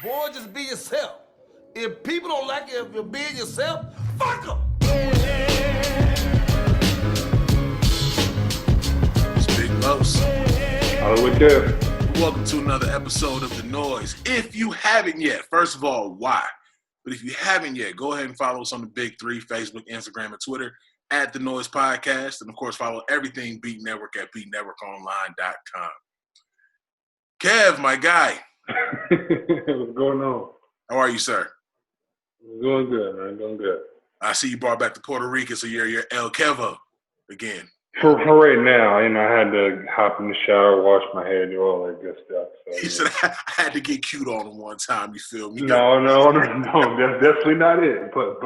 Boy, just be yourself. If people don't like it, if you're being yourself, fuck them. It's Big Los. Hollywood Kev. Welcome to another episode of The Noize. If you haven't yet, first of all, why? But if you haven't yet, go ahead and follow us on the big three, Facebook, Instagram, and Twitter, at The Noize Podcast. And, of course, follow everything Beat Network at beatnetworkonline.com. Kev, my guy. What's going on? How are you, sir? Doing good, man. Doing good. I see you brought back to Puerto Rico, so you're El Kevo again. For right now, I had to hop in the shower, wash my hair, do all that good stuff. So, He said, I had to get cute on him one time, you feel me? No, that's definitely not it. But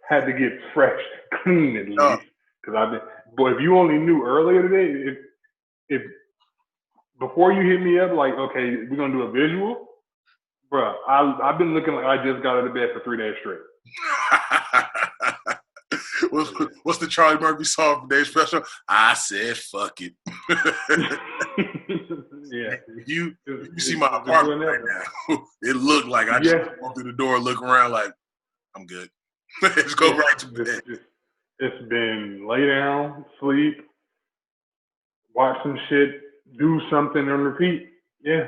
had to get fresh, clean at least. Because boy, if you only knew earlier today, if before you hit me up, like, okay, we're going to do a visual, bro, I've been looking like I just got out of bed for 3 days straight. What's the Charlie Murphy song from Dave Special? I said, fuck it. Yeah. You see my apartment right now. It looked like I just walked through the door, look around like, I'm good. Let's go right to bed. It's been lay down, sleep, watch some shit, do something on repeat. Yeah.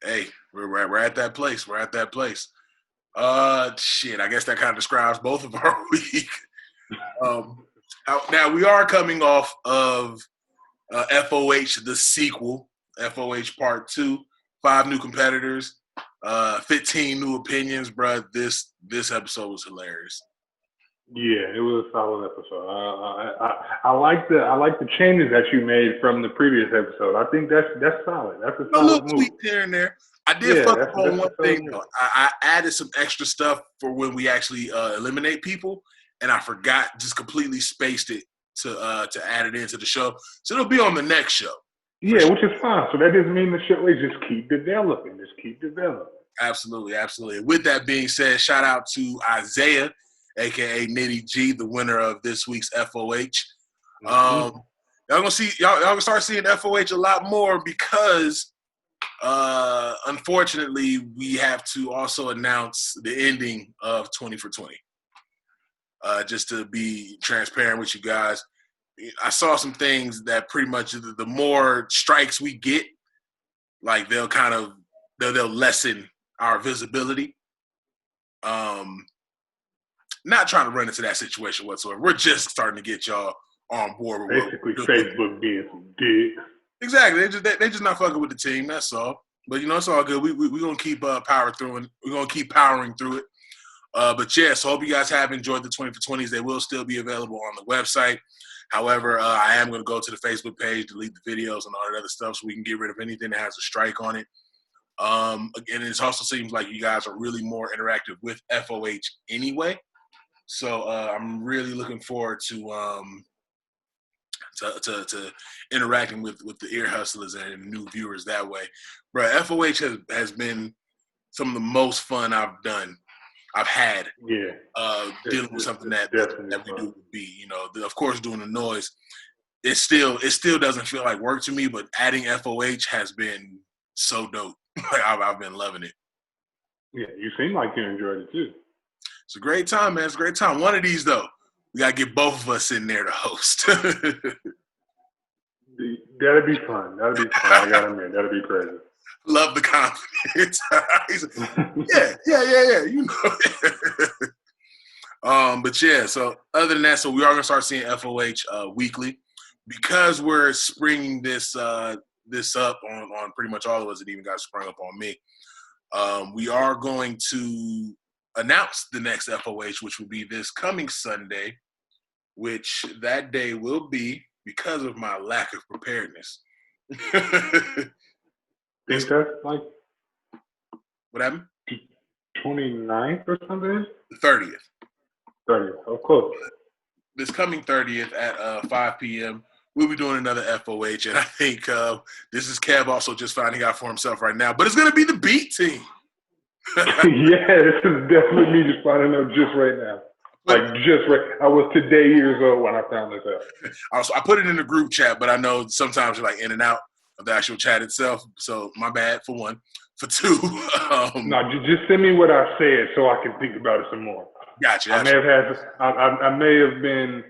Hey, we're at that place. We're at that place. Shit, I guess that kind of describes both of our week. Now, we are coming off of FOH, the sequel, FOH Part 2, 5 new competitors, 15 new opinions, bro. This episode was hilarious. Yeah, it was a solid episode. I like the changes that you made from the previous episode. I think that's solid. That's a solid little move. tweak here and there. I did fuck up on one thing though. I added some extra stuff for when we actually eliminate people, and I forgot, just completely spaced it to add it into the show. So it'll be on the next show. Yeah, which is fine. So that doesn't mean the show is just keep developing. Just keep developing. Absolutely, absolutely. With that being said, shout out to Isaiah, aka Nitty G, the winner of this week's FOH. Y'all gonna start seeing FOH a lot more because unfortunately we have to also announce the ending of 20 for 20. Just to be transparent with you guys, I saw some things that pretty much the more strikes we get, like they'll lessen our visibility. Not trying to run into that situation whatsoever. We're just starting to get y'all on board with basically Facebook being some dick. Exactly. They just not fucking with the team. That's all. But it's all good. We're gonna keep powering through it. But yeah, so hope you guys have enjoyed the 20 for 20s. They will still be available on the website. However, I am going to go to the Facebook page, delete the videos and all that other stuff so we can get rid of anything that has a strike on it. Again, it also seems like you guys are really more interactive with FOH anyway. So I'm really looking forward to interacting with the ear hustlers and new viewers that way. Bro, FOH has been some of the most fun I've had dealing with something that we do with B. Of course, doing the Noize, it still doesn't feel like work to me, but adding FOH has been so dope. I've been loving it. Yeah, you seem like you enjoyed it too. It's a great time, man. It's a great time. One of these, though, we got to get both of us in there to host. That'd be fun. I got to admit, that'd be crazy. Love the confidence. Yeah. But yeah, so other than that, so we are going to start seeing FOH weekly. Because we're springing this up on pretty much all of us. It even got sprung up on me. We are going to announce the next FOH, which will be this coming Sunday, which that day will be, because of my lack of preparedness. Think that's like what happened? 29th or something? The 30th. 30th, of course. This coming 30th at 5 p.m., we'll be doing another FOH, and I think this is Kev also just finding out for himself right now, but it's going to be the beat team. Yeah, this is definitely me just finding out just right now. I was today years old when I found this out. I put it in the group chat, but I know sometimes you're like in and out of the actual chat itself. So my bad for one. for 2. No, just send me what I said so I can think about it some more. Gotcha. I may have been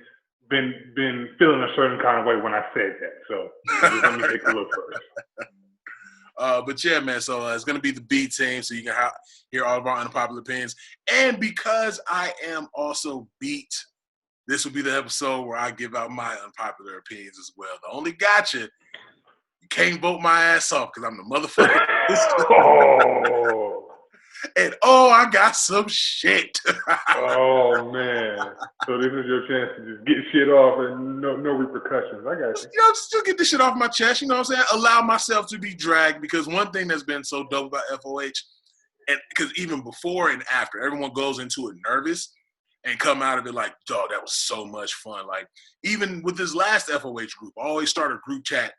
feeling a certain kind of way when I said that. So just let me take a look first. But yeah, man, so it's going to be the B team, so you can hear all of our unpopular opinions. And because I am also beat, this will be the episode where I give out my unpopular opinions as well. The only gotcha, you can't vote my ass off because I'm the motherfucker. Oh. And I got some shit. Oh, man. So this is your chance to just get shit off and no repercussions. I got you. Just get this shit off my chest, you know what I'm saying? Allow myself to be dragged, because one thing that's been so dope about FOH, and because even before and after, everyone goes into it nervous and come out of it like, dog, that was so much fun. Like, even with this last FOH group, I always start a group chat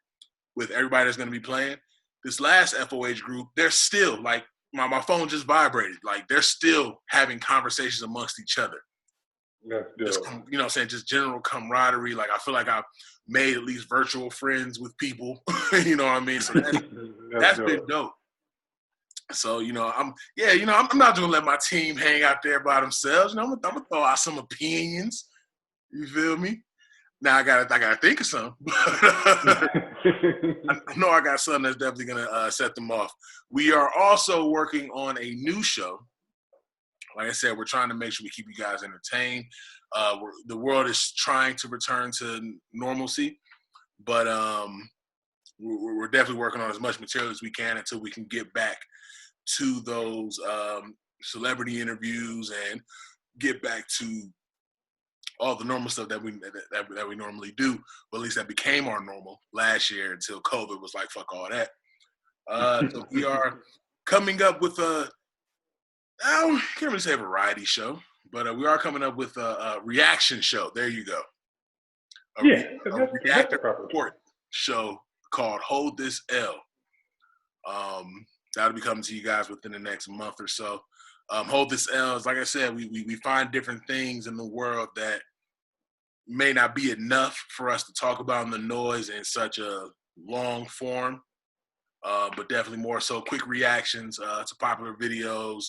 with everybody that's going to be playing. This last FOH group, they're still, like, my phone just vibrated. Like, they're still having conversations amongst each other. That's Just, dope. you know what I'm saying? Just general camaraderie. Like, I feel like I've made at least virtual friends with people. You know what I mean? So that's been dope. So, I'm not just gonna let my team hang out there by themselves. I'm gonna throw out some opinions. You feel me? Now I gotta think of some. I know I got something that's definitely gonna set them off. We are also working on a new show. Like I said, we're trying to make sure we keep you guys entertained. The world is trying to return to normalcy, but we're definitely working on as much material as we can until we can get back to those celebrity interviews and get back to all the normal stuff that we normally do. But at least that became our normal last year until COVID was like, fuck all that. So we are coming up with I can't really say a variety show, but we are coming up with a reaction show. There you go. A reactor report show called Hold This L. That'll be coming to you guys within the next month or so. Hold This L is, like I said, we find different things in the world that may not be enough for us to talk about in the Noize in such a long form, but definitely more so quick reactions to popular videos,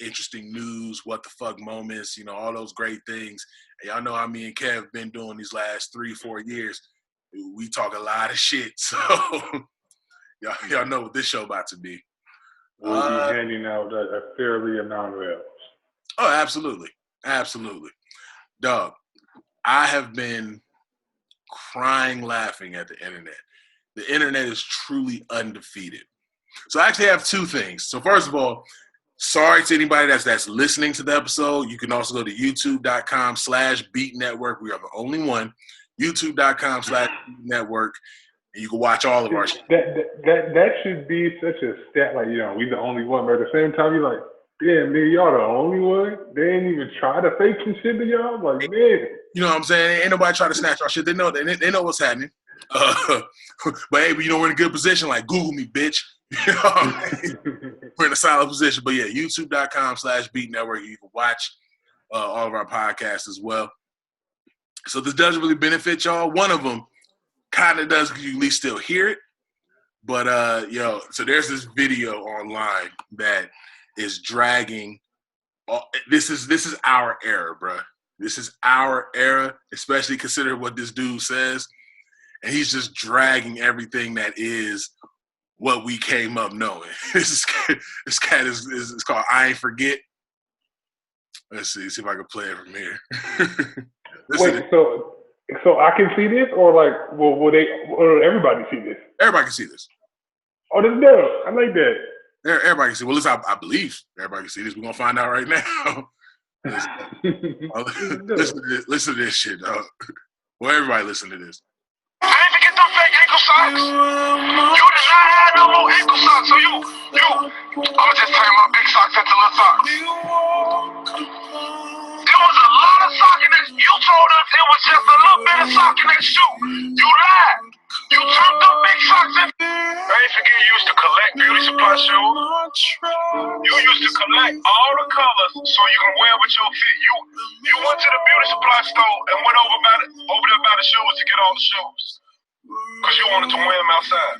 interesting news, what the fuck moments, all those great things. And y'all know how me and Kev have been doing these last 3-4 years. We talk a lot of shit, so y'all know what this show about to be. We'll be handing out a fairly amount of L's. Oh, absolutely. Absolutely. Dog, I have been crying laughing at the internet. The internet is truly undefeated. So I actually have 2 things. So first of all, sorry to anybody that's listening to the episode. You can also go to youtube.com/BeatNetwork. We are the only one. youtube.com/BeatNetwork. And you can watch all of our shit. That should be such a stat. Like, we the only one. But at the same time, you're like, damn, man, y'all the only one? They ain't even try to fake some shit to y'all? Like, man. You know what I'm saying? Ain't nobody try to snatch our shit. They know what's happening. But hey, we're in a good position. Like, Google me, bitch. We're in a solid position. But yeah, youtube.com/BeatNetwork. You can watch all of our podcasts as well. So this doesn't really benefit y'all. One of them kind of does, because you at least still hear it. But so there's this video online that is dragging. This is our era, bro. This is our era, especially considering what this dude says. And he's just dragging everything that is what we came up knowing. This cat is called I Ain't Forget. Let's see if I can play it from here. Wait, so I can see this, or like, will everybody see this? Everybody can see this. Oh, this is dope. I like that. Everybody can see. Well, at least I believe everybody can see this. We're gonna find out right now. Listen to this shit, dog. Well, everybody listen to this. I ain't forget them fake ankle socks. You did not have no more ankle socks, so you. I'ma just turn my big socks into little socks. There was a lot of sock in that. You told us it was just a little bit of sock in that shoe. You lied. You turned them big socks in. I ain't forget you used to collect beauty supply shoes. You used to collect all the colors so you can wear with your fit. You went to the beauty supply store and went over there by the shoes to get all the shoes. Because you wanted to wear them outside.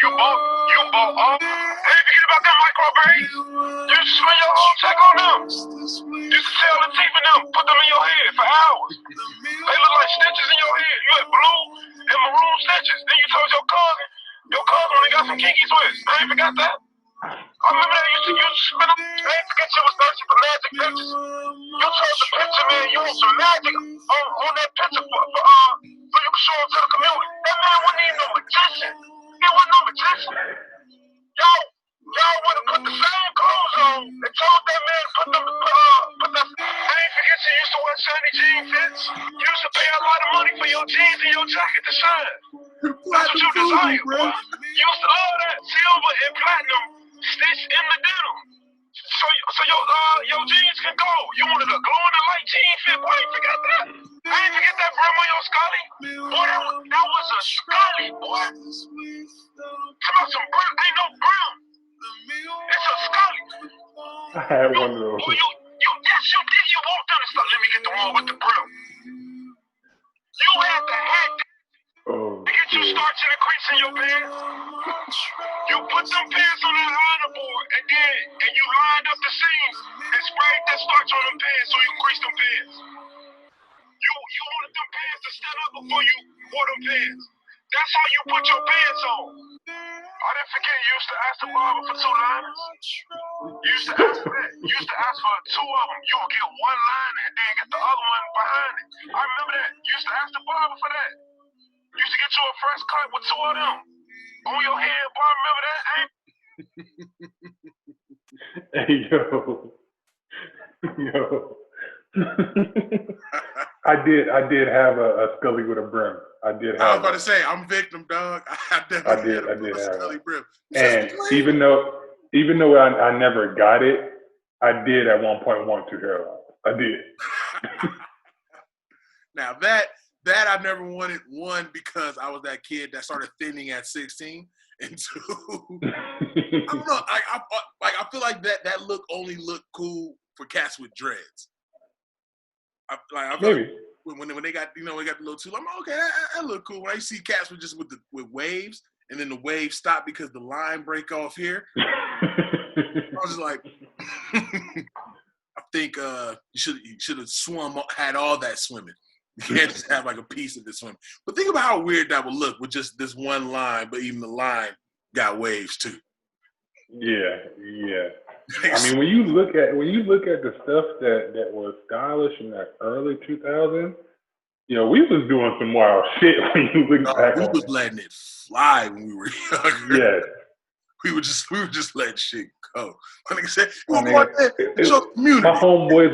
You bought all. Hey, forget about that microbraids. You spend your whole check on them. You tell the teeth in them, put them in your head for hours. They look like stitches in your head. You had blue and maroon stitches. Then you told your cousin only got some kinky twists. I ain't forgot that. I remember that you spent up. I ain't forget you was searching for magic pictures. You told the picture man you want some magic on that picture so you can show it to the community. That man wasn't even no magician. He wasn't no magician. Y'all would have put the same clothes on and told that man put that. I ain't forget you used to wear shiny jean fits. You used to pay a lot of money for your jeans and your jacket to shine. That's what you desired, boy. You used to love that silver and platinum stitched in the denim. So your jeans can go. You wanted a glow in the light jean fit. Boy, I ain't forget that. I ain't forget that brim on your Scully. Boy, that was a Scully, boy. Come on, some brim. Ain't no brim. It's a Scully. I had one of those. Boy, yes, you did. You walked down and stuff. Let me get the one with the brim. You had the hat. Oh, to get you starch in the crease in your pants. You put them pants on that liner board and you lined up the seams and sprayed that starch on them pants so you can crease them pants. You wanted them pants to stand up before you wore them pants. That's how you put your pants on. I didn't forget you used to ask the barber for 2 liners. You used to ask for that. You used to ask for 2 of them. You would get 1 liner and then get the other one behind it. I remember that. You used to ask the barber for that. You used to get you a fresh cut with 2 of them on your head, boy. Remember that? Hey, I did have a Scully with a brim. I was about to say, I'm victim, dog. I definitely had a Scully brim. And even though I never got it, I did at one point want to hairline. I did. Now that I never wanted, 1, because I was that kid that started thinning at 16, and 2, I don't know. I feel like that look only looked cool for cats with dreads. Maybe. Like when they got we got the little two. I'm like, okay, that look cool. When I see cats with waves, and then the waves stop because the line break off here. I was just like, I think you should have had all that swimming. You can't just have like a piece of this swimming. But think about how weird that would look with just this one line, but even the line got waves too. Yeah. I mean, when you look at the stuff that was stylish in that early 2000s, we was doing some wild shit when you look back. We was letting it fly when we were younger. Yeah. We were just letting shit go. Like I said, my homeboys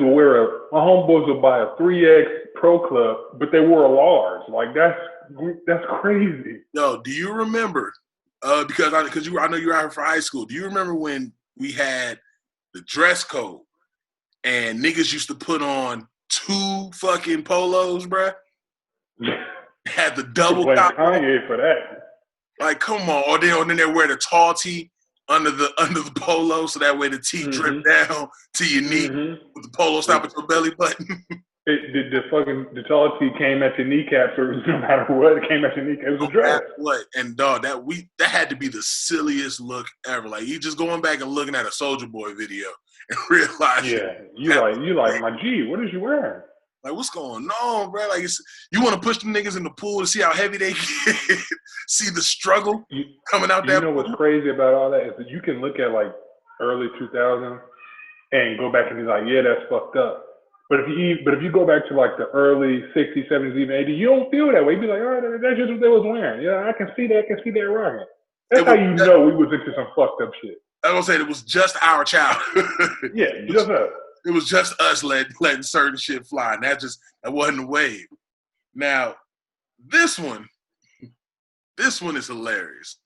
would buy a 3X Pro Club, but they wore a large. Like that's crazy. Yo, do you remember? Because I know you were out here for high school. Do you remember when we had the dress code and niggas used to put on 2 fucking polos, bruh? Had the double top. Kanye for that. Like, come on. Or then they wear the tall tee under the polo, so that way the tee drip down to your knee with the polo stop at your belly button. The tall tee came at your kneecap, so no matter what, it came at your kneecap. It was a dress. What? And dog, that had to be the silliest look ever. Like, you just going back and looking at a Soulja Boy video and realizing. Yeah, you like my G. What is you wearing? Like, what's going on, bro? Like, you want to push them niggas in the pool to see how heavy they get, see the struggle coming out there. You know what's crazy about all that is that you can look at like early 2000s and go back and be like, yeah, that's fucked up. But if you go back to like the early 60s, 70s, even 80s, you don't feel that way. You be like, oh, that's just what they was wearing. Yeah, I can see that rocking. That's how you know we was into some fucked up shit. I was gonna say it was just our childhood. Yeah, just us. It was just us letting certain shit fly, and that wasn't a wave. Now, this one is hilarious.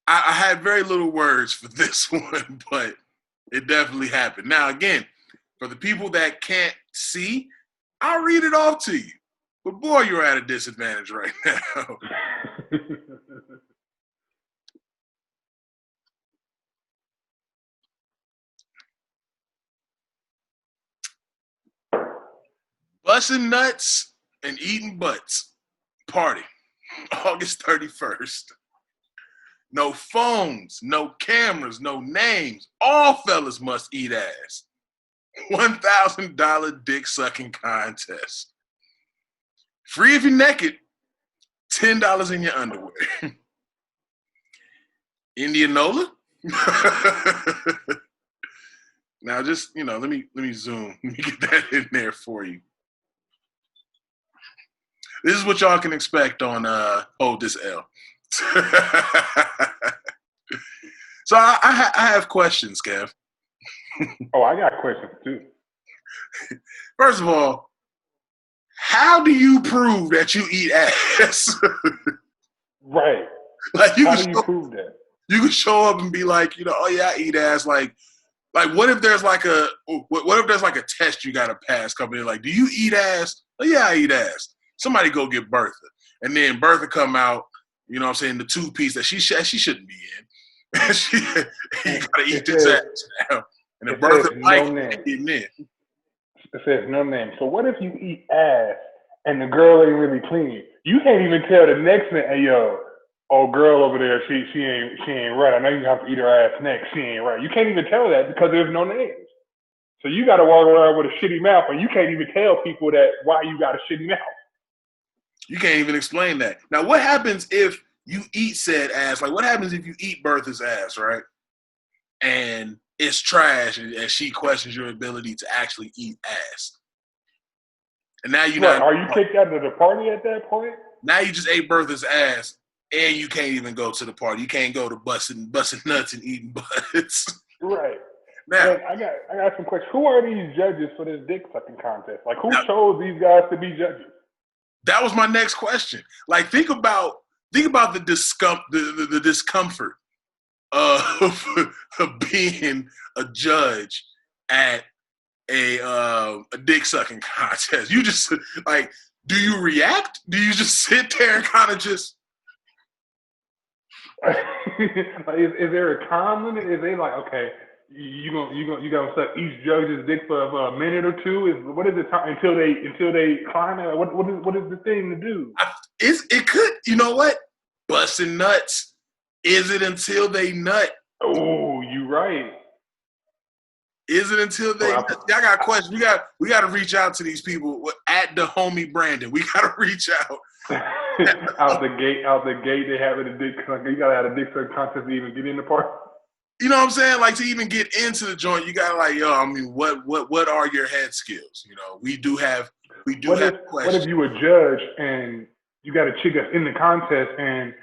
I had very little words for this one, but it definitely happened. Now, again, for the people that can't see, I'll read it off to you. But boy, you're at a disadvantage right now. Busting nuts and eating butts. Party. August 31st. No phones, no cameras, no names. All fellas must eat ass. $1,000 dick sucking contest. Free if you're naked. $10 in your underwear. Indianola? Now just, let me zoom. Let me get that in there for you. This is what y'all can expect on Hold This L. So I have questions, Kev. Oh, I got questions too. First of all, how do you prove that you eat ass? Right. Like how do you prove that? You can show up and be like, oh yeah, I eat ass. Like what if there's like a test you gotta pass coming in? Like, do you eat ass? Oh yeah, I eat ass. Somebody go get Bertha, and then Bertha come out. You know what I'm saying? The two-piece that she shouldn't be in. You gotta eat this ass now. And then Bertha like getting in. It says no name. So what if you eat ass and the girl ain't really clean? You can't even tell the next man, hey yo, oh girl over there, she ain't right. I know you have to eat her ass next. She ain't right. You can't even tell that because there's no names. So you got to walk around with a shitty mouth, and you can't even tell people that why you got a shitty mouth. You can't even explain that. Now, what happens if you eat said ass? Like, what happens if you eat Bertha's ass, right? And it's trash, and she questions your ability to actually eat ass. And now you're not. Are you kicked out of the party at that point? Now you just ate Bertha's ass, and you can't even go to the party. You can't go to busting nuts and eating butts. Right. Now, and I got some questions. Who are these judges for this dick sucking contest? Like, who chose these guys to be judges? That was my next question. Like, think about the discomfort of being a judge at a dick sucking contest. You just like, do you react? Do you just sit there and kind of just? Like, is there a time limit? Is they like, okay, you gonna suck each judge's dick for a minute or two? What is the time until they climb it? What is the thing to do? It could, you know what? Busting nuts. Is it until they nut? Oh, you right. Is it until they? I got questions. We got to reach out to these people at the homie Brandon. We got to reach out. out the gate, they have it a dick. You gotta have a dick sucking contest to even get in the party. You know what I'm saying? Like, to even get into the joint, you gotta like, yo. I mean, what are your head skills? You know, we do have questions. What if you a judge and you got a chick that's in the contest, and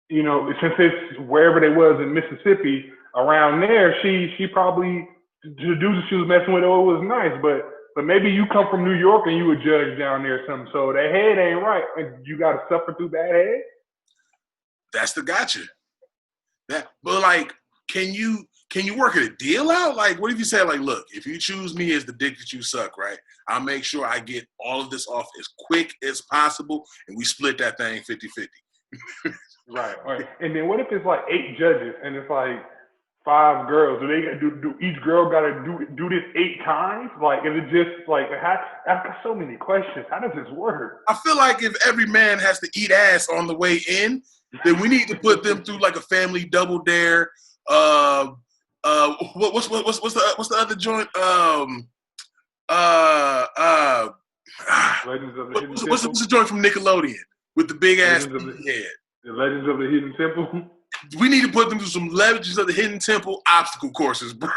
you know, since it's wherever they was in Mississippi, around there, she probably the dude that she was messing with, it was nice, but maybe you come from New York and you a judge down there or something, so that head ain't right, and you got to suffer through bad head. That's the gotcha. But like, can you work a deal out? Like, what if you say, like, look, if you choose me as the dick that you suck, right? I'll make sure I get all of this off as quick as possible, and we split that thing 50-50. Right. And then what if it's like 8 judges and it's like 5 girls? Do each girl got to do this 8 times? Like, is it just like, I've got so many questions. How does this work? I feel like if every man has to eat ass on the way in, then we need to put them through like a family double dare. What's the other joint? Legends of the Hidden Temple. What's the joint from Nickelodeon with the big ass head? The Legends of the Hidden Temple. We need to put them through some Legends of the Hidden Temple obstacle courses, bro.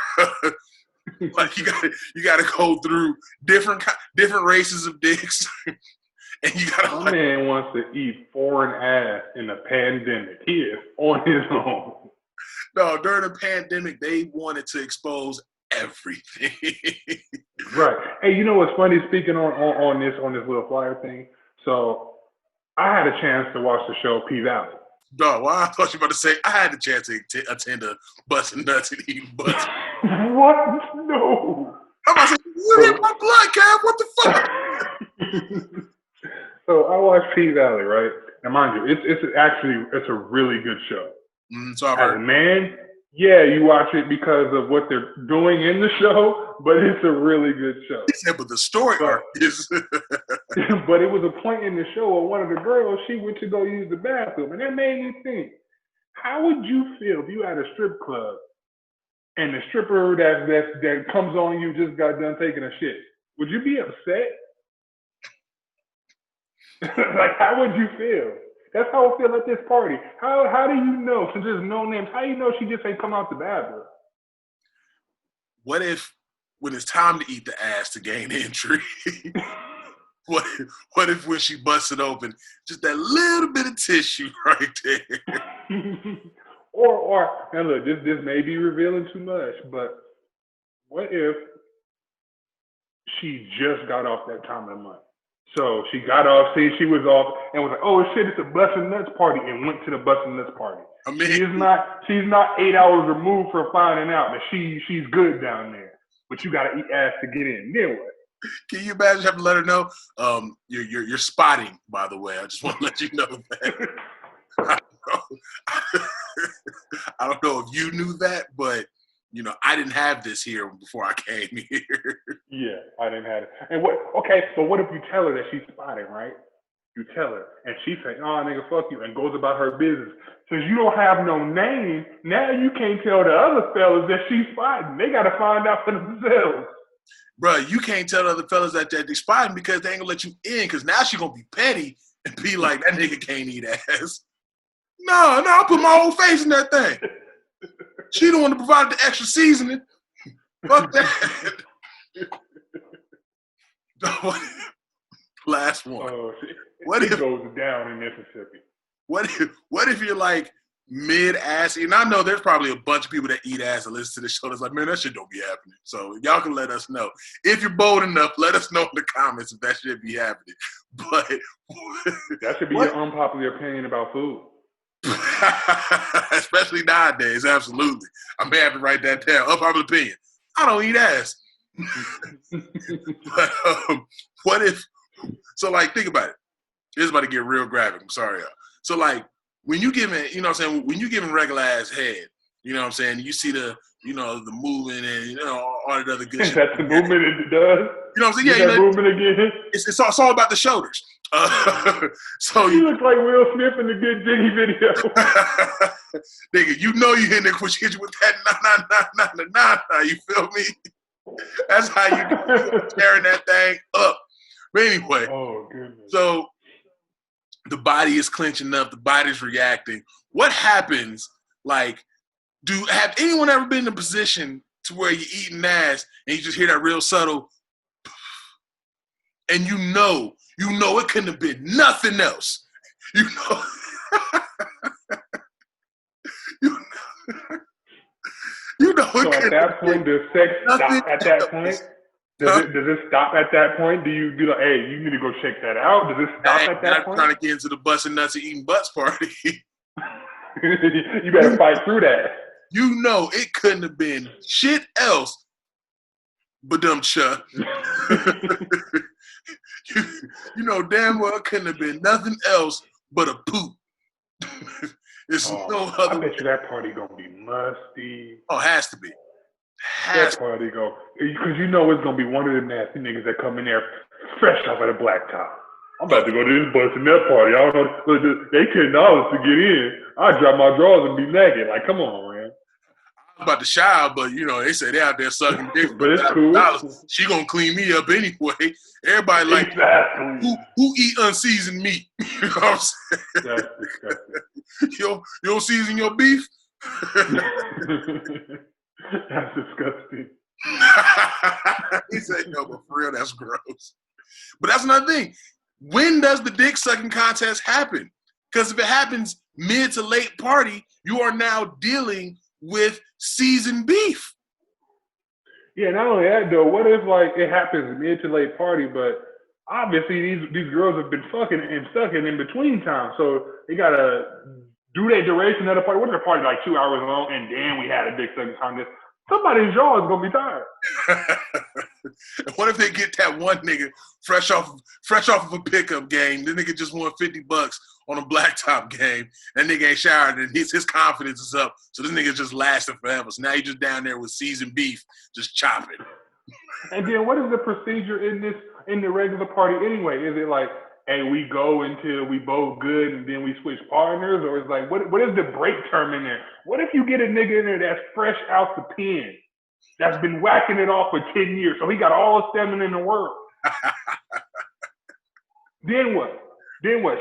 Like, you gotta go through different races of dicks, and you gotta. My man wants to eat foreign ass in a pandemic. He is on his own. No, during the pandemic, they wanted to expose everything. Right. Hey, you know what's funny? Speaking on this little flyer thing, so I had a chance to watch the show P Valley. No, well, I thought you were about to say I had the chance to attend a busting nuts and eating butts. What? No. I'm about to say, you hit my blood, Kev. What the fuck? So I watched P Valley, right? Now, mind you, it's a really good show. So I've heard. As a man, yeah, you watch it because of what they're doing in the show, but it's a really good show. Yeah, but the story arc is. But it was a point in the show where one of the girls, she went to go use the bathroom, and that made me think, How would you feel if you had a strip club and the stripper that comes on you just got done taking a shit? Would you be upset? Like, how would you feel? That's how I feel at this party. How do you know, since there's no names, how do you know she just ain't come out the bathroom? What if, when it's time to eat the ass to gain entry, what if when she busts it open, just that little bit of tissue right there? or and look, this may be revealing too much, but what if she just got off that time of the month? So she got off, see, she was off, and was like, "Oh shit, it's a bustin' nuts party," and went to the bustin' nuts party. I mean, she's not 8 hours removed from finding out that she's good down there, but you gotta eat ass to get in. Then what? Can you imagine having to let her know? You're spotting, by the way. I just want to let you know that. I don't know if you knew that, but I didn't have this here before I came here. Yeah, I didn't have it. And what if you tell her that she's spotting, right? You tell her, and she say, "Oh, nigga, fuck you," and goes about her business. Since you don't have no name, now you can't tell the other fellas that she's spotting. They got to find out for themselves. Bro, you can't tell the other fellas that they're spotting because they ain't going to let you in, because now she's going to be petty and be like, "That nigga can't eat ass." No, I'll put my whole face in that thing. She the one to provide the extra seasoning. Fuck that. Last one. What if goes down in Mississippi? What if you're like mid-ass? And I know there's probably a bunch of people that eat ass and listen to the show that's like, "Man, that shit don't be happening." So y'all can let us know. If you're bold enough, let us know in the comments if that shit be happening. But that should be your unpopular opinion about food. Especially nowadays, absolutely. I may have to write that down. Unpopular opinion. I don't eat ass. But what if? So like, think about it. This is about to get real graphic. I'm sorry, y'all. So like, when you giving, what I'm saying, when you giving regular ass head, what I'm saying, you see the, the movement and all that other good shit. That's the movement it does. You know what I'm saying? Yeah, that movement again. It's all about the shoulders. So you look like Will Smith in the Good Jiggy video. Nigga, you hitting it when she hit you with that nah. You feel me? That's how you tearing that thing up. But anyway, oh goodness. So the body is clenching up, the body's reacting. What happens? Like, have anyone ever been in a position to where you're eating ass and you just hear that real subtle, and you know it couldn't have been nothing else. You know so at that point, does sex stop at that point? Does it stop at that point? Do you be like, "Hey, you need to go check that out"? Does it stop at that point? I'm trying to get into the busting nuts and eating butts party. You better fight through that. It couldn't have been shit else but them cha. Damn well it couldn't have been nothing else but a poop. There's no other. I bet you that party gonna be musty. Oh, it has to be. That party go, because it's gonna be one of the nasty niggas that come in there fresh off of the blacktop. I'm about to go to this busting nut party. I don't know. They $10 to get in. I drop my drawers and be naked. Like, come on, man. I'm about to shower, but they say they out there sucking dick. But it's cool. She gonna clean me up anyway. Everybody like, exactly. who eat unseasoned meat? You know what I'm saying? That's disgusting. You don't season your beef? That's disgusting. He said, "No, but for real, that's gross." But that's another thing. When does the dick sucking contest happen? Because if it happens mid to late party, you are now dealing with seasoned beef. Yeah, not only that though, what if like it happens mid to late party, but obviously these girls have been fucking and sucking in between time, so they gotta do their duration of the party. What if the party like 2 hours long and then we had a dick sucking contest? Somebody's jaw is gonna be tired. What if they get that one nigga fresh off of a pickup game? The nigga just won $50 on a blacktop game. That nigga ain't showered and his confidence is up. So this nigga just lasting forever. So now you just down there with seasoned beef, just chopping. And then what is the procedure in the regular party anyway? Is it like hey, we go until we both good and then we switch partners? Or it's like, what is the break term in there? What if you get a nigga in there that's fresh out the pen, that's been whacking it off for 10 years, so he got all the stamina in the world? Then what?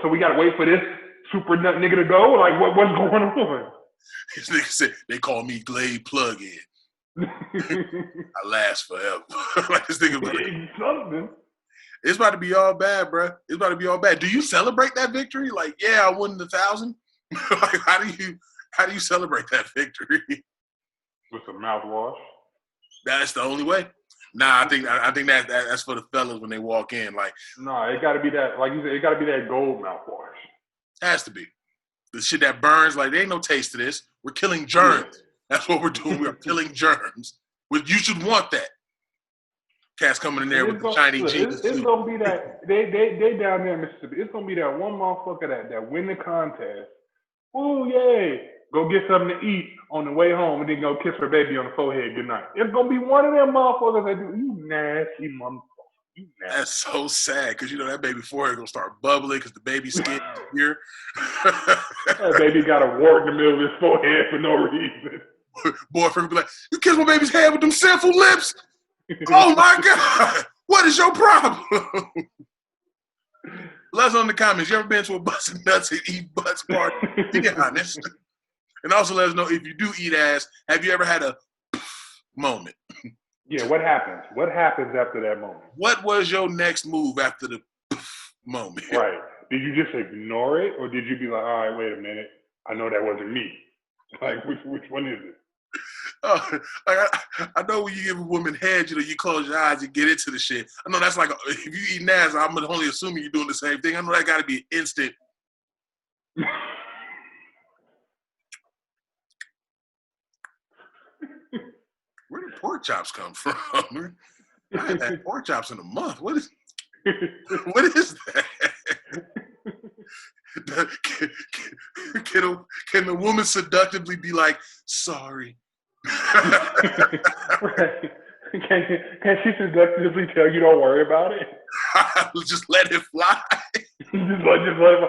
So we gotta wait for this super nut nigga to go? Like, what's going on? This nigga said, they call me Glade Plug-In. I last forever. Like this nigga Something. It's about to be all bad, bro. It's about to be all bad. Do you celebrate that victory? Like, yeah, I won the 1,000. Like, how do you celebrate that victory? With some mouthwash. That's the only way. Nah, I think that's for the fellas when they walk in. Like, no, it got to be that. Like you said, it got to be that gold mouthwash. Has to be the shit that burns. Like, there ain't no taste to this. We're killing germs. Yeah. That's what we're doing. We're killing germs. You should want that. Cats coming in there with the shiny jeans. It's gonna be that they down there in Mississippi. It's gonna be that one motherfucker that win the contest. Ooh, yay! Go get something to eat on the way home and then go kiss her baby on the forehead goodnight. It's gonna be one of them motherfuckers that do, you nasty motherfucker. You nasty. That's so sad because you know that baby forehead gonna start bubbling because the baby's skin is here. That baby got a wart in the middle of his forehead for no reason. Boyfriend be like, "You kiss my baby's head with them sinful lips." Oh my God! What is your problem? Let us know in the comments. You ever been to a busting nuts and eat butts party? Be honest. And also let us know if you do eat ass. Have you ever had a moment? Yeah. What happens? What happens after that moment? What was your next move after the moment? Right. Did you just ignore it, or did you be like, all right, wait a minute, I know that wasn't me. Like, which one is it? I know when you give a woman head, you know, you close your eyes and get into the shit. I know that's like, if you eat ass, I'm only assuming you're doing the same thing. I know that got to be instant. Where did pork chops come from? I haven't had pork chops in a month. What is that? Can the woman seductively be like, sorry? Right. Can she seductively tell you don't worry about it? Just let it fly. just let it fly.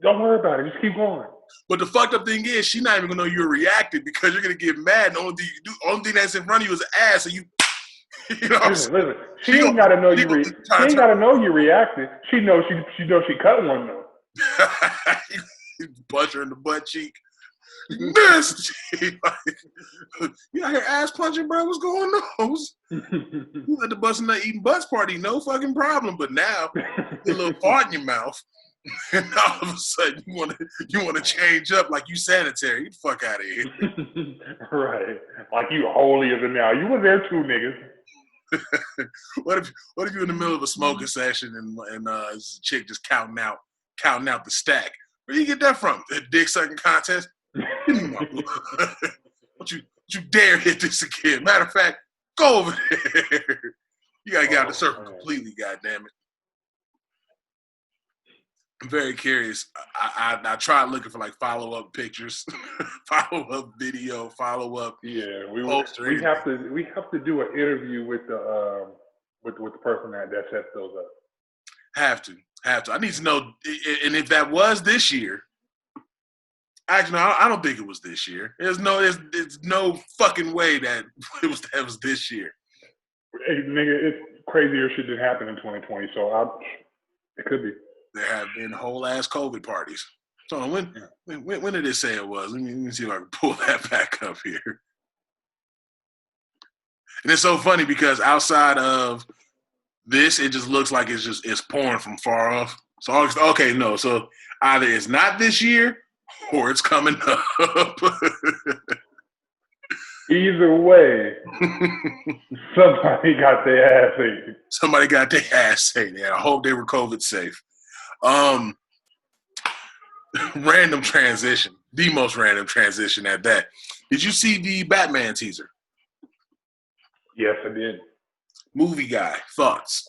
Don't worry about it. Just keep going. But the fucked up thing is, she's not even gonna know you're reacting because you're gonna get mad. The only thing that's in front of you is ass, and you know. Listen. She ain't gotta know you. She ain't gotta know you reacted. She knows she cut one though. Punch her in the butt cheek. Missed. You out here ass punching, bro? What's going on? You at the busting nut eating butts party, no fucking problem. But now, you get a little fart in your mouth, and all of a sudden you want to change up like you sanitary. Get the fuck out of here. Right, like you holier than thou. You were there too, niggas. What if you're in the middle of a smoking session and this chick just counting out the stack? Where do you get that from? A dick sucking contest? Don't you dare hit this again. Matter of fact, go over there. You gotta get out of the circle completely, goddammit. I'm very curious. I tried looking for like follow-up pictures, follow-up video, follow-up. Yeah, we have to do an interview with the person that sets those up. Have to. I need to know, and if that was this year. Actually, no, I don't think it was this year. There's no fucking way that it was this year. Hey, nigga, it's crazier shit that happened in 2020, so it could be. There have been whole ass COVID parties. So when did it say it was? Let me see if I can pull that back up here. And it's so funny because outside of this, it just looks like it's pouring from far off. So okay, no. So either it's not this year or it's coming up. Either way, somebody got their ass ate. Somebody got their ass ate. Yeah, I hope they were COVID safe. Random transition. The most random transition at that. Did you see the Batman teaser? Yes, I did. Movie guy, thoughts?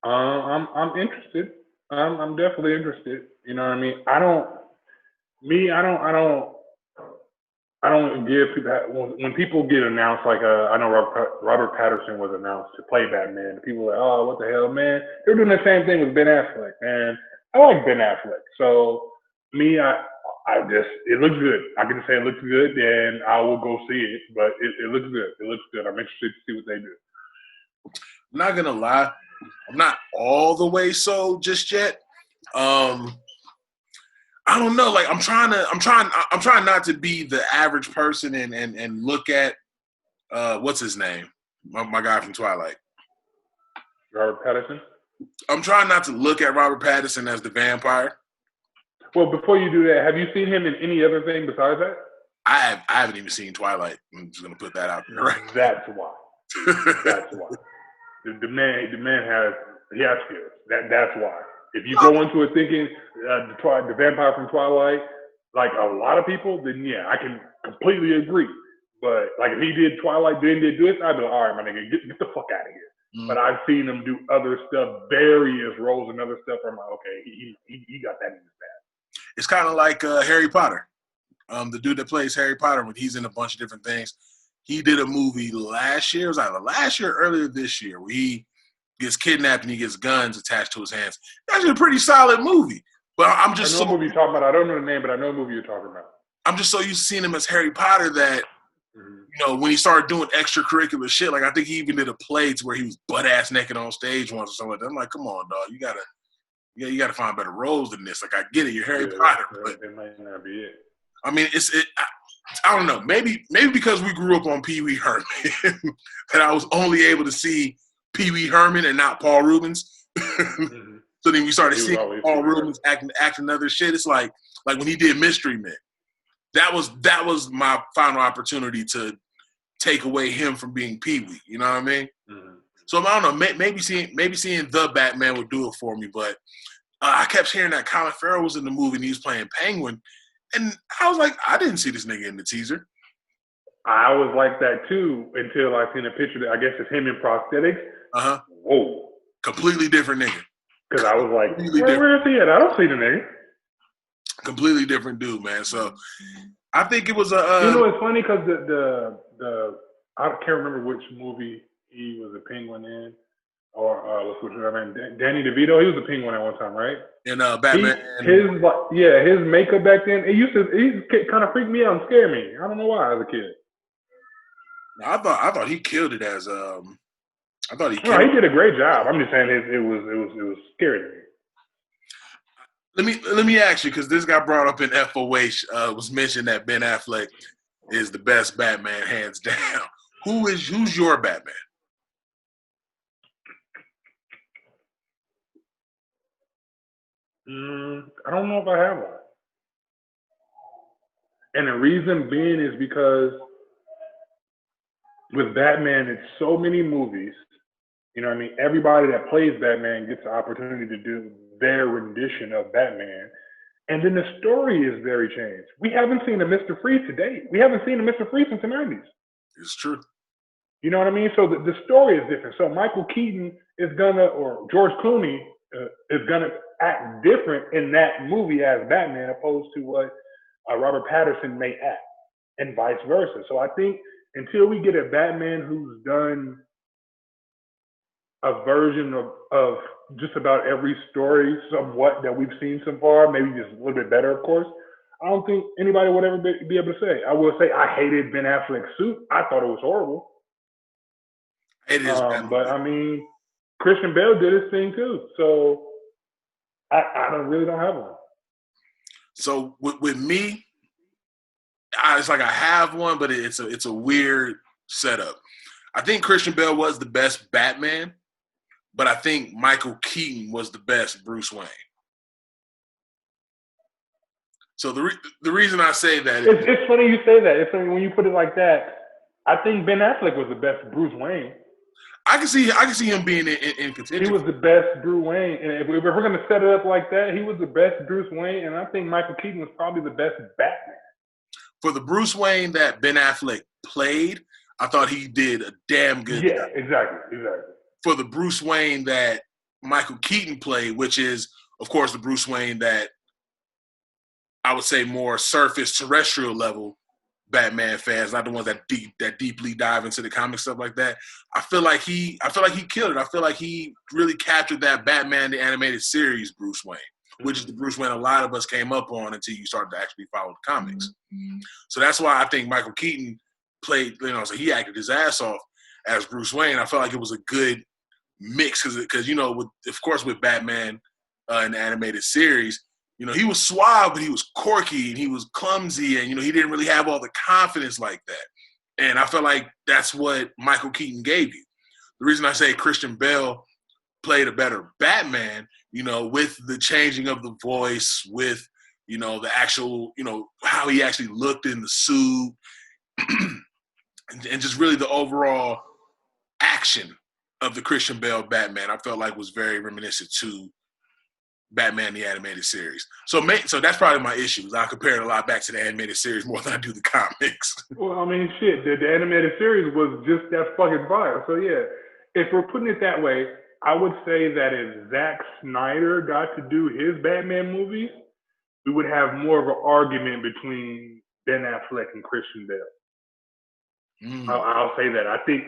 I'm interested. I'm definitely interested. You know what I mean? I I don't give people that when people get announced, like I know Robert Pattinson was announced to play Batman. People are like, oh, what the hell, man? They're doing the same thing with Ben Affleck, man. I like Ben Affleck, so me, I just it looks good. I can say it looks good, and I will go see it. But it looks good. It looks good. I'm interested to see what they do. I'm not gonna lie, I'm not all the way sold just yet. I don't know. Like I'm trying not to be the average person and look at what's his name, my guy from Twilight. Robert Pattinson. I'm trying not to look at Robert Pattinson as the vampire. Well, before you do that, have you seen him in any other thing besides that? I haven't even seen Twilight. I'm just gonna put that out there. Right? That's why. That's why. The man has skills. That's why. If you go into it thinking the vampire from Twilight, like a lot of people, then yeah, I can completely agree. But like if he did Twilight, then did this, I'd be like, all right, my nigga, get the fuck out of here. Mm. But I've seen him do other stuff, various roles and other stuff. I'm like, okay, he got that in his bag. It's kind of like Harry Potter. The dude that plays Harry Potter, when he's in a bunch of different things, he did a movie last year. It was either last year or earlier this year where he gets kidnapped and he gets guns attached to his hands. That's a pretty solid movie. But I'm just I know what movie you're talking about. I don't know the name, but I know the movie you're talking about. I'm just so used to seeing him as Harry Potter that, you know, when he started doing extracurricular shit, like I think he even did a play to where he was butt-ass naked on stage once or something like that. I'm like, come on, dog. You gotta find better roles than this. Like, I get it. You're Harry Potter. But it might not be it. I mean, I don't know. Maybe because we grew up on Pee Wee Herman that I was only able to see Pee Wee Herman and not Paul Rubens. So then we started seeing Paul Rubens acting other shit. It's like when he did Mystery Men. That was my final opportunity to take away him from being Pee Wee. You know what I mean? Mm-hmm. So I don't know. Maybe seeing the Batman would do it for me. But I kept hearing that Colin Farrell was in the movie and he was playing Penguin. And I was like, I didn't see this nigga in the teaser. I was like that too until I seen a picture that I guess it's him in prosthetics. Uh-huh. Whoa. Completely different nigga. Because I was like, where is he at? I don't see the nigga. Completely different dude, man. So I think it was a. You know, it's funny because the I can't remember which movie he was a penguin in, or what's his name? Danny DeVito. He was a penguin at one time, right? In Batman. His makeup back then. He kind of freaked me out and scared me. I don't know why as a kid. I thought he killed it as I thought he. No, he did a great job. I'm just saying it was scary to me. Let me ask you, because this got brought up in FOH, was mentioned that Ben Affleck is the best Batman, hands down. Who's your Batman? I don't know if I have one. And the reason being is because with Batman, it's so many movies. You know what I mean? Everybody that plays Batman gets the opportunity to do their rendition of Batman. And then the story is very changed. We haven't seen a Mr. Freeze to date. We haven't seen a Mr. Freeze since the 90s. It's true. You know what I mean? So the story is different. So Michael Keaton is or George Clooney is gonna act different in that movie as Batman opposed to what Robert Pattinson may act, and vice versa. So I think until we get a Batman who's done a version of just about every story somewhat that we've seen so far, maybe just a little bit better, of course, I don't think anybody would ever be able to say. I will say I hated Ben Affleck's suit. I thought it was horrible. It is, but I mean, Christian Bale did his thing too. So I really don't have one. So with me, it's like I have one, but it's a weird setup. I think Christian Bale was the best Batman, but I think Michael Keaton was the best Bruce Wayne. So the reason I say that is... It's funny you say that. It's funny when you put it like that. I think Ben Affleck was the best Bruce Wayne. I can see him being in contention. He was the best Bruce Wayne. And if we're going to set it up like that, he was the best Bruce Wayne. And I think Michael Keaton was probably the best Batman. For the Bruce Wayne that Ben Affleck played, I thought he did a damn good job. Yeah, exactly. For the Bruce Wayne that Michael Keaton played, which is, of course, the Bruce Wayne that I would say more surface terrestrial level, Batman fans, not the ones that deeply dive into the comic stuff like that. I feel like he killed it. I feel like he really captured that Batman the animated series Bruce Wayne, which is the Bruce Wayne a lot of us came up on until you started to actually follow the comics. Mm-hmm. So that's why I think Michael Keaton played, so he acted his ass off as Bruce Wayne. I felt like it was a good mix because with Batman in the animated series, he was suave, but he was quirky and he was clumsy, and he didn't really have all the confidence like that. And I felt like that's what Michael Keaton gave you. The reason I say Christian Bale played a better Batman, with the changing of the voice, with the actual, how he actually looked in the suit, and just really the overall action of the Christian Bale Batman, I felt like was very reminiscent to Batman the animated series. So that's probably my issue. I compare it a lot back to the animated series more than I do the comics. Well, I mean, shit, the animated series was just that fucking fire. So yeah, if we're putting it that way, I would say that if Zack Snyder got to do his Batman movies, we would have more of an argument between Ben Affleck and Christian Bale. I'll say that. I think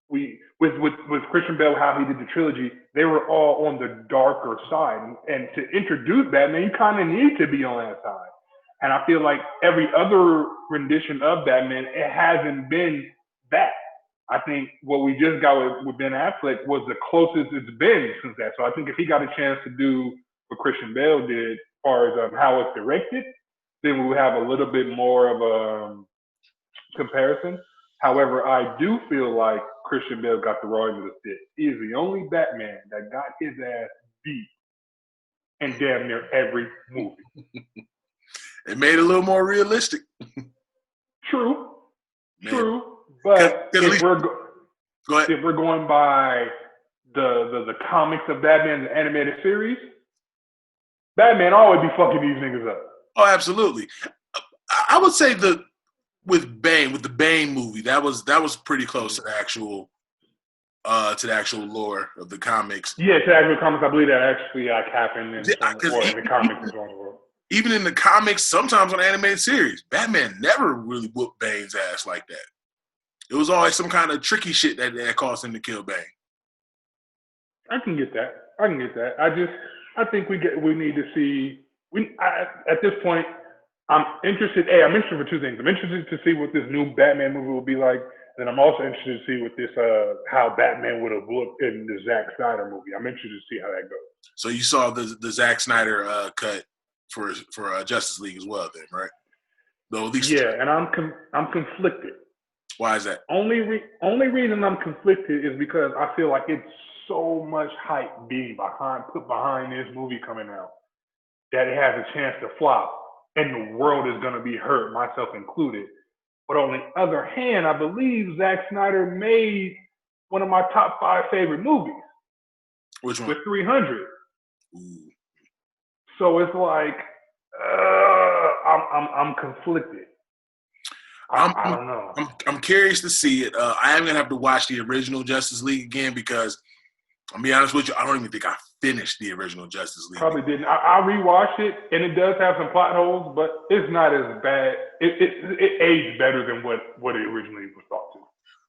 we with Christian Bale, how he did the trilogy, they were all on the darker side, and to introduce Batman, you kind of need to be on that side. And I feel like every other rendition of Batman, it hasn't been that. I think what we just got with Ben Affleck was the closest it's been since that. So I think if he got a chance to do what Christian Bale did, as far as how it's directed, then we would have a little bit more of a comparison. However, I do feel like Christian Bale got the raw end of the stick. He is the only Batman that got his ass beat in damn near every movie. It made it a little more realistic. True. But if we're going by the comics of Batman, the animated series, Batman always be fucking these niggas up. Oh, absolutely. I would say with the Bane movie, that was pretty close to the actual lore of the comics. Yeah, to the actual comics, I believe that actually happened in the comics. Even in the comics, sometimes on animated series, Batman never really whooped Bane's ass like that. It was always some kind of tricky shit that caused him to kill Bane. I can get that. I think we need to see. At this point, I'm interested. I'm interested for two things. I'm interested to see what this new Batman movie will be like, and I'm also interested to see what this how Batman would have looked in the Zack Snyder movie. I'm interested to see how that goes. So you saw the Zack Snyder cut for Justice League as well, then, right? Though at least and I'm conflicted. Why is that? Only reason I'm conflicted is because I feel like it's so much hype being put behind this movie coming out that it has a chance to flop, and the world is going to be hurt, myself included. But on the other hand, I believe Zack Snyder made one of my top 5 favorite movies. Which one? With 300. Ooh. So it's like I'm conflicted. I don't know. I'm curious to see it. I am gonna have to watch the original Justice League again because I'll be honest with you, I don't even think I finished the original Justice League. Probably didn't. I rewatched it, and it does have some plot holes, but it's not as bad. It aged better than what it originally was thought to.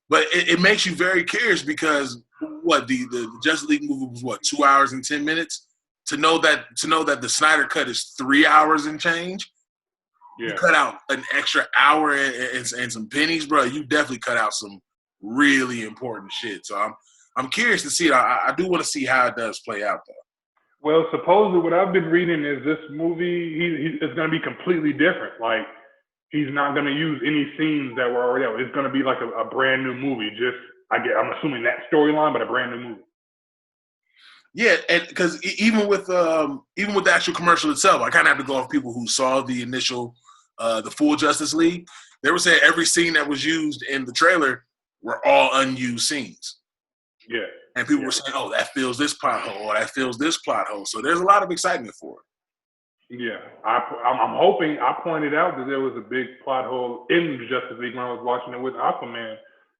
But it makes you very curious because the Justice League movie was 2 hours and 10 minutes. To know that the Snyder cut is 3 hours and change. Yeah. You cut out an extra hour and some pennies, bro. You definitely cut out some really important shit. So I'm curious to see it. I do want to see how it does play out, though. Well, supposedly what I've been reading is this movie is going to be completely different. Like, he's not going to use any scenes that were already out. It's going to be like a brand new movie. I'm assuming that storyline, but a brand new movie. Yeah, and because even with the actual commercial itself, I kind of have to go off people who saw the initial, the full Justice League. They were saying every scene that was used in the trailer were all unused scenes. Yeah. And people were saying, oh, that fills this plot hole, or that fills this plot hole. So there's a lot of excitement for it. Yeah. I'm hoping, I pointed out that there was a big plot hole in the Justice League when I was watching it with Aquaman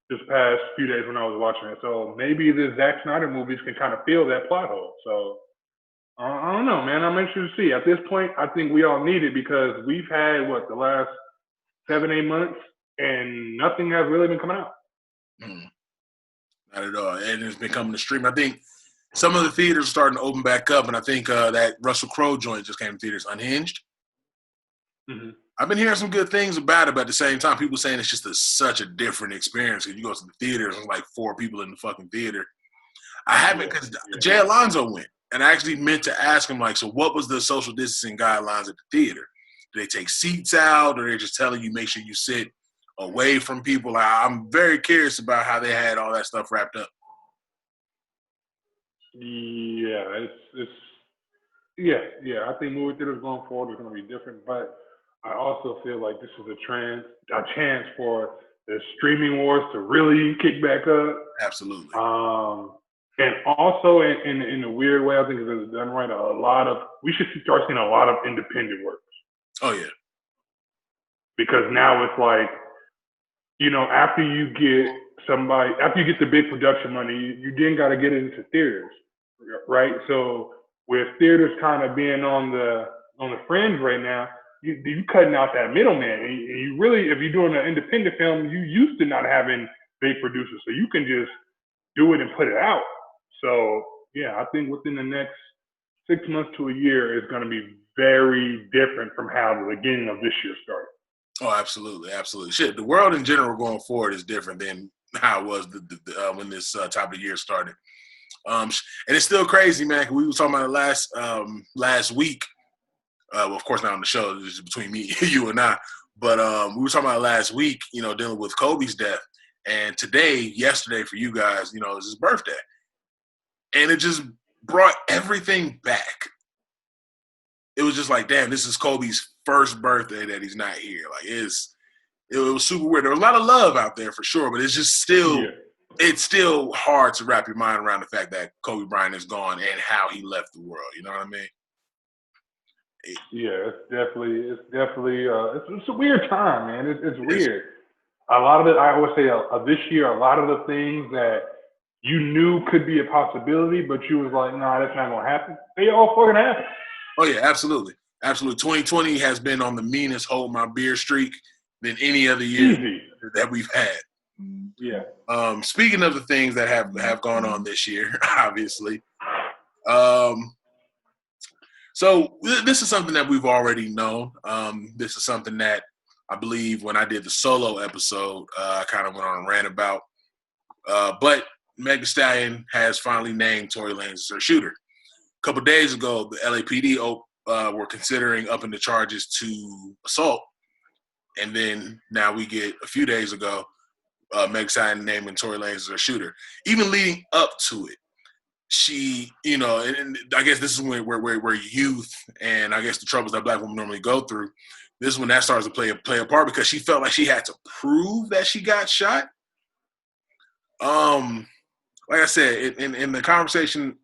this past few days when I was watching it. So maybe the Zack Snyder movies can kind of fill that plot hole. So I don't know, man. I'm anxious to see. At this point, I think we all need it because we've had the last 7-8 months, and nothing has really been coming out. Not at all, and it's been coming to stream. I think some of the theaters are starting to open back up, and I think that Russell Crowe joint just came to theaters, Unhinged. Mm-hmm. I've been hearing some good things about it, but at the same time, people saying it's just such a different experience. Because you go to the theater, there's like 4 people in the fucking theater. I haven't, because Jay Alonso went, and I actually meant to ask him, like, so what was the social distancing guidelines at the theater? Do they take seats out, or are they just telling you make sure you sit away from people? I'm very curious about how they had all that stuff wrapped up. Yeah, I think movie theaters going forward is going to be different, but I also feel like this is a chance for the streaming wars to really kick back up. Absolutely. And also in a weird way, I think if it's done right, we should start seeing a lot of independent works. Oh yeah. Because now it's like, after you get the big production money, you then got to get it into theaters, right? So with theaters kind of being on the fringe right now, you cutting out that middleman. And you really, if you're doing an independent film, you used to not having big producers, so you can just do it and put it out. So yeah, I think within the next 6 months to a year is going to be very different from how the beginning of this year started. Oh, absolutely, absolutely. Shit, the world in general going forward is different than how it was when this time of the year started. And it's still crazy, man. We were talking about it last week. Well, of course, not on the show. This is between me, you, and I. But we were talking about it last week. Dealing with Kobe's death, and yesterday for you guys, is his birthday, and it just brought everything back. It was just like, damn, this is Kobe's first birthday that he's not here. Like, it was super weird. There was a lot of love out there for sure, but it's just it's still hard to wrap your mind around the fact that Kobe Bryant is gone and how he left the world. You know what I mean? Yeah, it's definitely it's a weird time, man. It's weird. A lot of it, I always say, this year, a lot of the things that you knew could be a possibility, but you was like, nah, that's not gonna happen. They all fucking happen. Oh yeah, absolutely. Absolutely. 2020 has been on the meanest hold my beer streak than any other year that we've had. Yeah. Speaking of the things that have gone on this year, obviously. So this is something that we've already known. This is something that I believe when I did the solo episode, I kind of went on a rant about. But Meg Thee Stallion has finally named Tory Lanez as her shooter. A couple days ago, the LAPD were considering upping the charges to assault. And then now we get a few days ago, Meg Thee Stallion naming Tory Lanez as her shooter. Even leading up to it, she, and I guess this is where youth and I guess the troubles that Black women normally go through, this is when that starts to play a part because she felt like she had to prove that she got shot. Like I said, in the conversation,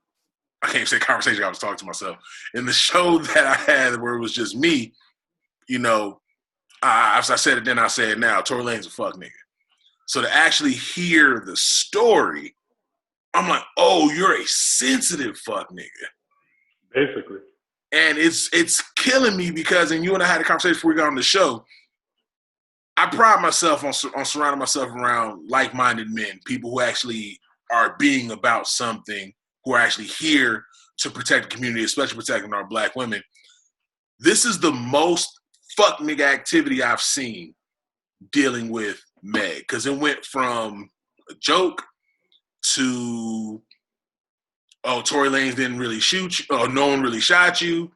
I can't say conversation, I was talking to myself. In the show that I had where it was just me, I said it then, I say it now, Tory Lanez a fuck nigga. So to actually hear the story, I'm like, oh, you're a sensitive fuck nigga. Basically. And it's killing me because, and you and I had a conversation before we got on the show, I pride myself on surrounding myself around like-minded men, people who actually are being about something, who are actually here to protect the community, especially protecting our Black women. This is the most fuck nigga activity I've seen dealing with Meg, because it went from a joke to, oh, Tory Lanez didn't really shoot you, or no one really shot you,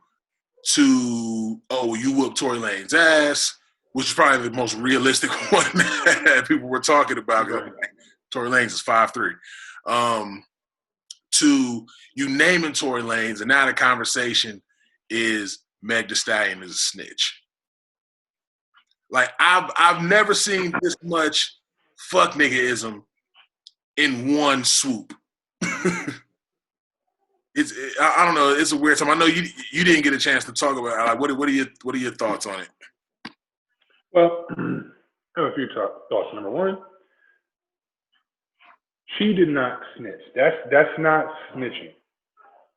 to, oh, you whooped Tory Lanez's ass, which is probably the most realistic one that people were talking about. Right. Tory Lanez is 5'3". To you naming Tory Lanez, and now the conversation is Meg Thee Stallion is a snitch. Like, I've never seen this much fuck niggaism in one swoop. I don't know. It's a weird time. I know you didn't get a chance to talk about it. Like, what are your thoughts on it? Well, I have a few thoughts. Number one, she did not snitch. That's not snitching.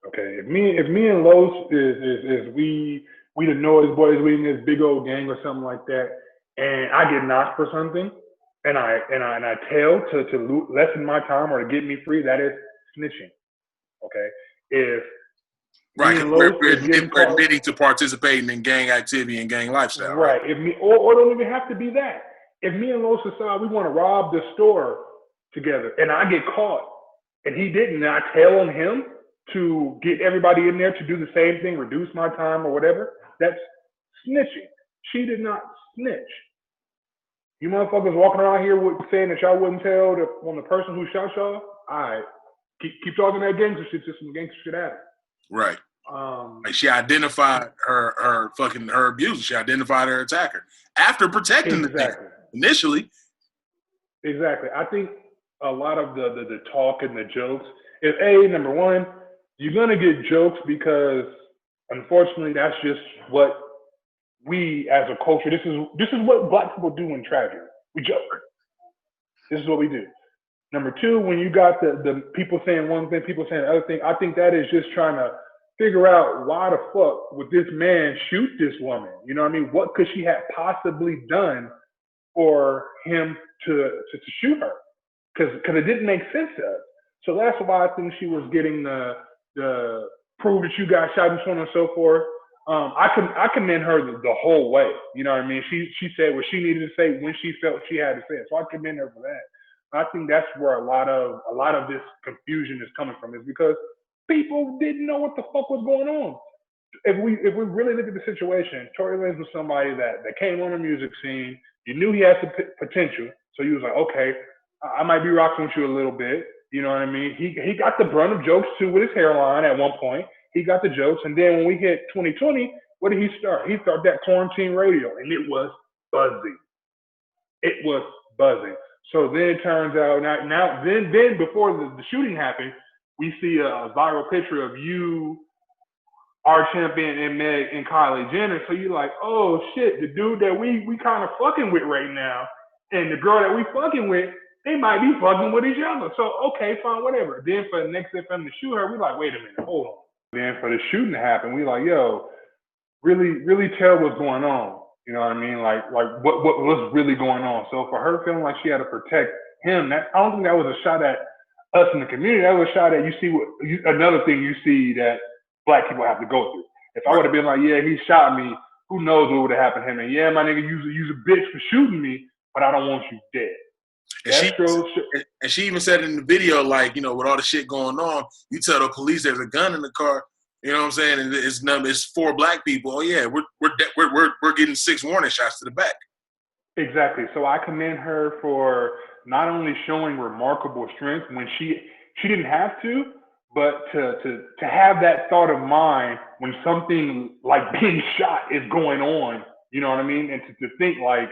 Okay, if me and Los is we the Noize boys, we in this big old gang or something like that, and I get knocked for something, and I tell to lessen my time or to get me free, that is snitching. Okay, if Right, me and because Los we're is getting we're caught, admitting to participating in gang activity and gang lifestyle. right? If me or don't even have to be that. If me and Los decide we want to rob the store together, and I get caught, and he didn't, and I tell on him to get everybody in there to do the same thing, reduce my time or whatever, that's snitching. She did not snitch. You motherfuckers walking around here saying that y'all wouldn't tell on the person who shot y'all, all right, keep talking that gangster shit, just some gangster shit at it. Right. Like she identified her abuser. She identified her attacker after protecting the thing initially. Exactly. I think a lot of the talk and the jokes is number one, you're gonna get jokes because unfortunately that's just what we as a culture. This is what Black people do in tragedy. We joke. This is what we do. Number two, when you got the people saying one thing, people saying the other thing, I think that is just trying to figure out why the fuck would this man shoot this woman? You know what I mean? What could she have possibly done for him to shoot her? Because it didn't make sense to us. So that's why I think she was getting the prove that you got shot and so on and so forth. I commend her the whole way. You know what I mean? She said what she needed to say when she felt she had to say it. So I commend her for that. I think that's where a lot of this confusion is coming from, is because people didn't know what the fuck was going on. If we really look at the situation, Tory Lanez was somebody that came on the music scene. You knew he had some potential, so you was like, okay, I might be rocking with you a little bit. You know what I mean? He got the brunt of jokes too with his hairline at one point. He got the jokes, and then when we hit 2020, what did he start? He started that quarantine radio, and it was buzzing. It was buzzing. So then it turns out then before the shooting happened, we see a viral picture of you, our champion, and Meg and Kylie Jenner. So you're like, oh shit, the dude that we kind of fucking with right now, and the girl that we fucking with, they might be fucking with each other. So okay, fine, whatever. Then for the next day for them to shoot her, we like, wait a minute, hold on. Then for the shooting to happen, we like, yo, really tell what's going on. You know what I mean? Like what's really going on? So for her feeling like she had to protect him, I don't think that was a shot at us in the community. That was a shot at another thing you see that Black people have to go through. If I would have been like, yeah, he shot me, who knows what would have happened to him? And yeah, my nigga, you's a bitch for shooting me, but I don't want you dead. And she even said in the video, like, you know, with all the shit going on, you tell the police there's a gun in the car. You know what I'm saying? And it's 4 Black people. Oh yeah, we're getting 6 warning shots to the back. Exactly. So I commend her for not only showing remarkable strength when she didn't have to, but to have that thought of mind when something like being shot is going on. You know what I mean? And to think like,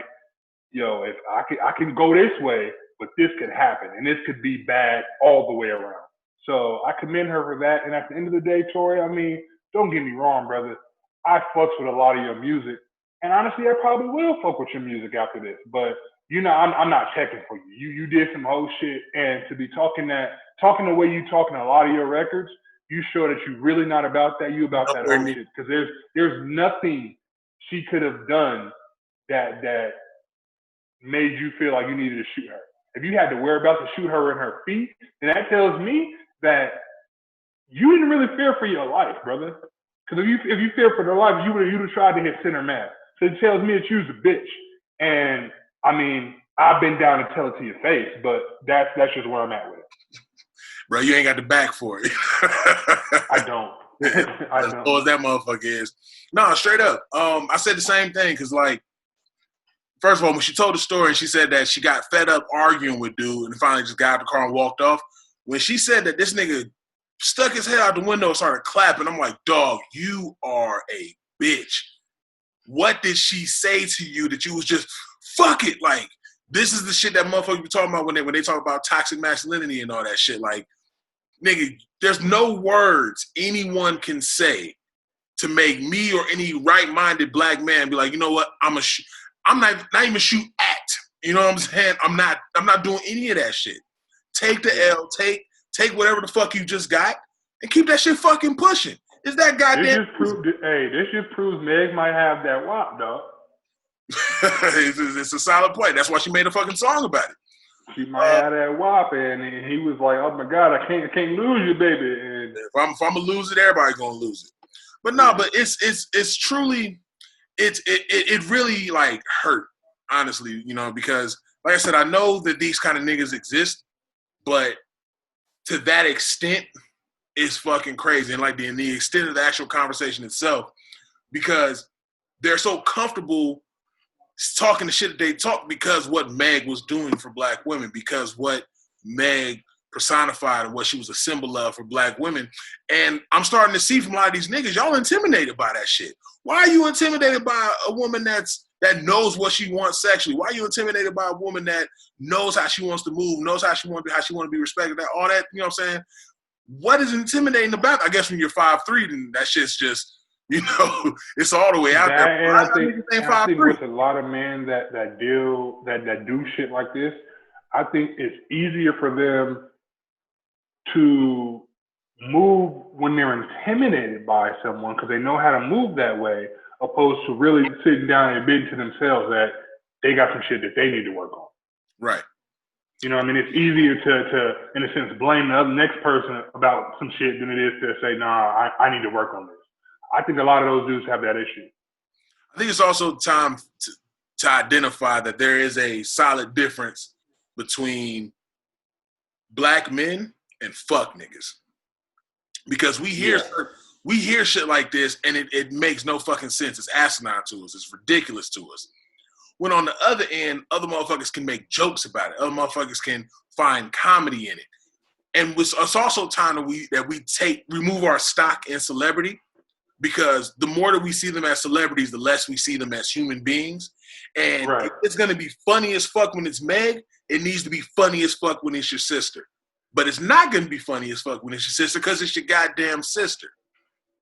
yo, if I can go this way, but this could happen, and this could be bad all the way around. So I commend her for that. And at the end of the day, Tory, I mean, don't get me wrong, brother. I fucks with a lot of your music. And honestly, I probably will fuck with your music after this. But, you know, I'm not checking for you. You did some whole shit. And to be talking the way you talking a lot of your records, you show that you're really not about that. You about that whole shit. Because there's nothing she could have done that made you feel like you needed to shoot her. If you had to worry about to shoot her in her feet, then that tells me that you didn't really fear for your life, brother. Because if you feared for their life, you would have tried to hit center mass. So it tells me that you was a bitch. And I mean, I've been down to tell it to your face, but that's just where I'm at with it. Bro, you ain't got the back for it. I don't. As low as that motherfucker is. No, straight up. I said the same thing because, like, first of all, when she told the story and she said that she got fed up arguing with dude and finally just got out of the car and walked off, when she said that this nigga stuck his head out the window and started clapping, I'm like, dog, you are a bitch. What did she say to you that you was just, fuck it? Like, this is the shit that motherfuckers be talking about when they talk about toxic masculinity and all that shit. Like, nigga, there's no words anyone can say to make me or any right-minded Black man be like, you know what, I'm not even shoot at. You know what I'm saying? I'm not doing any of that shit. Take the L, take whatever the fuck you just got, and keep that shit fucking pushing. It's that goddamn. This just proves Meg might have that WAP, dog. It's a solid point. That's why she made a fucking song about it. She might have that WAP, and he was like, "Oh my God, I can't lose you, baby." And if I'm gonna lose it, everybody's gonna lose it. But no, but it's truly, it really like hurt, honestly, you know, because like I said, I know that these kind of niggas exist, but to that extent, it's fucking crazy, and like the extent of the actual conversation itself, because they're so comfortable talking the shit that they talk because what Meg was doing for black women, because what Meg personified and what she was a symbol of for black women. And I'm starting to see from a lot of these niggas, y'all intimidated by that shit. Why are you intimidated by a woman that knows what she wants sexually? Why are you intimidated by a woman that knows how she wants to move, knows how she wants to be respected, all that, you know what I'm saying? What is intimidating about? I guess when you're 5'3", then that shit's just, you know, it's all the way out there. And I think with a lot of men that do shit like this, I think it's easier for them to move when they're intimidated by someone because they know how to move that way, opposed to really sitting down and admitting to themselves that they got some shit that they need to work on. Right. You know what I mean? It's easier to in a sense, blame the next person about some shit than it is to say, nah, I need to work on this. I think a lot of those dudes have that issue. I think it's also time to identify that there is a solid difference between black men and fuck niggas. Because we hear shit like this and it makes no fucking sense. It's asinine to us. It's ridiculous to us. When on the other end, other motherfuckers can make jokes about it. Other motherfuckers can find comedy in it. And it's also time that we remove our stock in celebrity. Because the more that we see them as celebrities, the less we see them as human beings. And if it's going to be funny as fuck when it's Meg, it needs to be funny as fuck when it's your sister. But it's not going to be funny as fuck when it's your sister because it's your goddamn sister.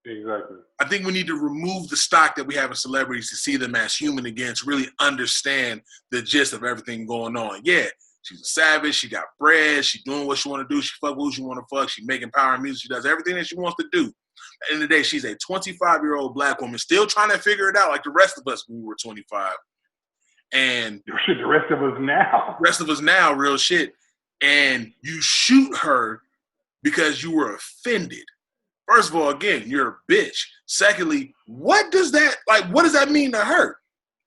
Exactly. I think we need to remove the stock that we have in celebrities to see them as human again, to really understand the gist of everything going on. Yeah, she's a savage. She got bread. She doing what she want to do. She fuck who she want to fuck. She making power music. She does everything that she wants to do. At the end of the day, she's a 25-year-old black woman still trying to figure it out like the rest of us when we were 25. And the rest of us now, real shit. And you shoot her because you were offended. First of all, again, you're a bitch. Secondly, what does that mean to her?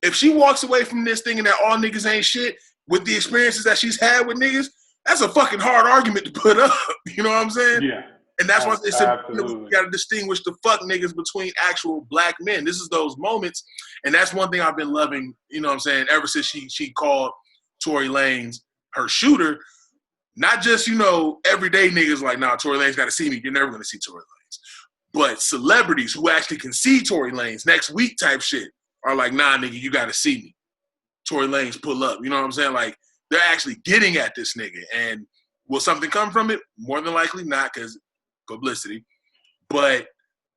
If she walks away from this thinking that all niggas ain't shit with the experiences that she's had with niggas, that's a fucking hard argument to put up. You know what I'm saying? Yeah. And that's why it's we got to distinguish the fuck niggas between actual black men. This is those moments, and that's one thing I've been loving, you know what I'm saying, ever since she called Tory Lanez her shooter. Not just, you know, everyday niggas like, nah, Tory Lanez got to see me. You're never going to see Tory Lanez. But celebrities who actually can see Tory Lanez next week type shit are like, nah, nigga, you got to see me. Tory Lanez pull up. You know what I'm saying? Like, they're actually getting at this nigga. And will something come from it? More than likely not, because publicity. But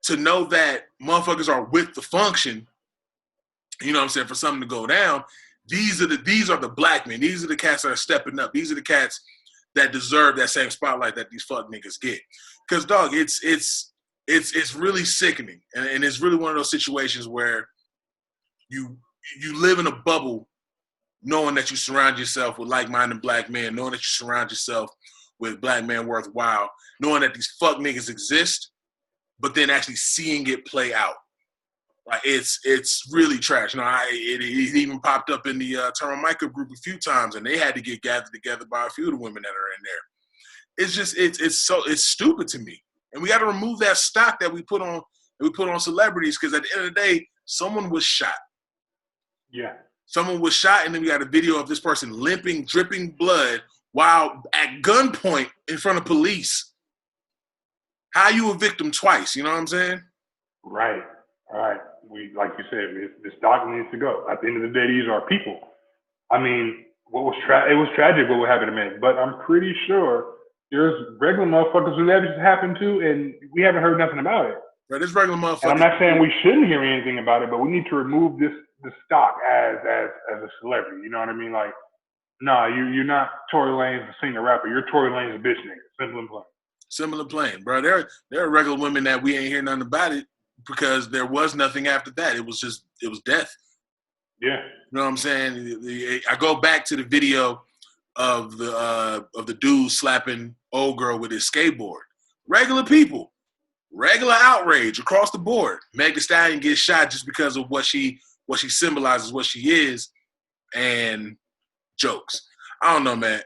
to know that motherfuckers are with the function, you know what I'm saying, for something to go down, these are the black men. These are the cats that are stepping up. These are the cats that deserve that same spotlight that these fuck niggas get. Because, dog, it's really sickening. And it's really one of those situations where you live in a bubble knowing that you surround yourself with like-minded black men, knowing that you surround yourself with black men worthwhile, knowing that these fuck niggas exist, but then actually seeing it play out. Like, it's really trash. You know, it even popped up in the Thermomica group a few times, and they had to get gathered together by a few of the women that are in there. It's just it's stupid to me, and we got to remove that stock that we put on celebrities, because at the end of the day, someone was shot. Yeah, someone was shot, and then we got a video of this person limping, dripping blood, while at gunpoint in front of police. How you a victim twice? You know what I'm saying? Right. All right. We, like you said, this stock needs to go. At the end of the day, these are people. I mean, it was tragic what happened to Meg, but I'm pretty sure there's regular motherfuckers who that just happened to, and we haven't heard nothing about it. Right, this regular motherfucker. And I'm not saying we shouldn't hear anything about it, but we need to remove the stock as a celebrity. You know what I mean? Like, nah, you're not Tory Lanez, the singer rapper. You're Tory Lanez, a bitch nigga. Simple and plain. Similar plane, bro. There are regular women that we ain't hear nothing about it because there was nothing after that. It was death. Yeah. You know what I'm saying? I go back to the video of the dude slapping old girl with his skateboard. Regular people, regular outrage across the board. Meg Thee Stallion gets shot just because of what she symbolizes, what she is, and jokes. I don't know, man.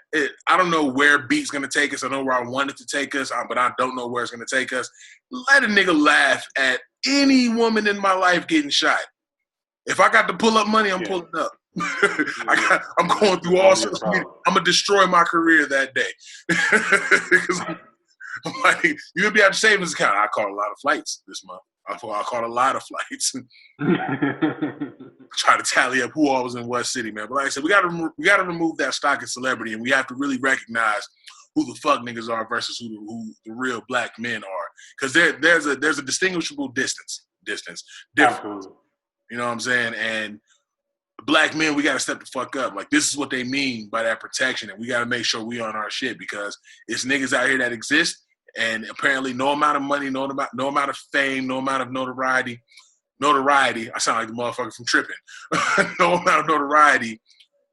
I don't know where beat's gonna take us. I know where I want it to take us, but I don't know where it's gonna take us. Let a nigga laugh at any woman in my life getting shot. If I got to pull up money, I'm pulling up. I'm going through all sorts of media. I'm gonna destroy my career that day. I'm like, you gonna be out of savings account. I caught a lot of flights this month. I caught a lot of flights. Try to tally up who all was in what city, man. But like I said, we gotta remove that stock of celebrity, and we have to really recognize who the fuck niggas are versus who the real black men are. Because there's a distinguishable distance. Absolutely. You know what I'm saying? And black men, we got to step the fuck up. Like, this is what they mean by that protection, and we got to make sure we on our shit because it's niggas out here that exist, and apparently no amount of money, no amount of fame, no amount of notoriety, I sound like the motherfucker from Tripping. No amount of notoriety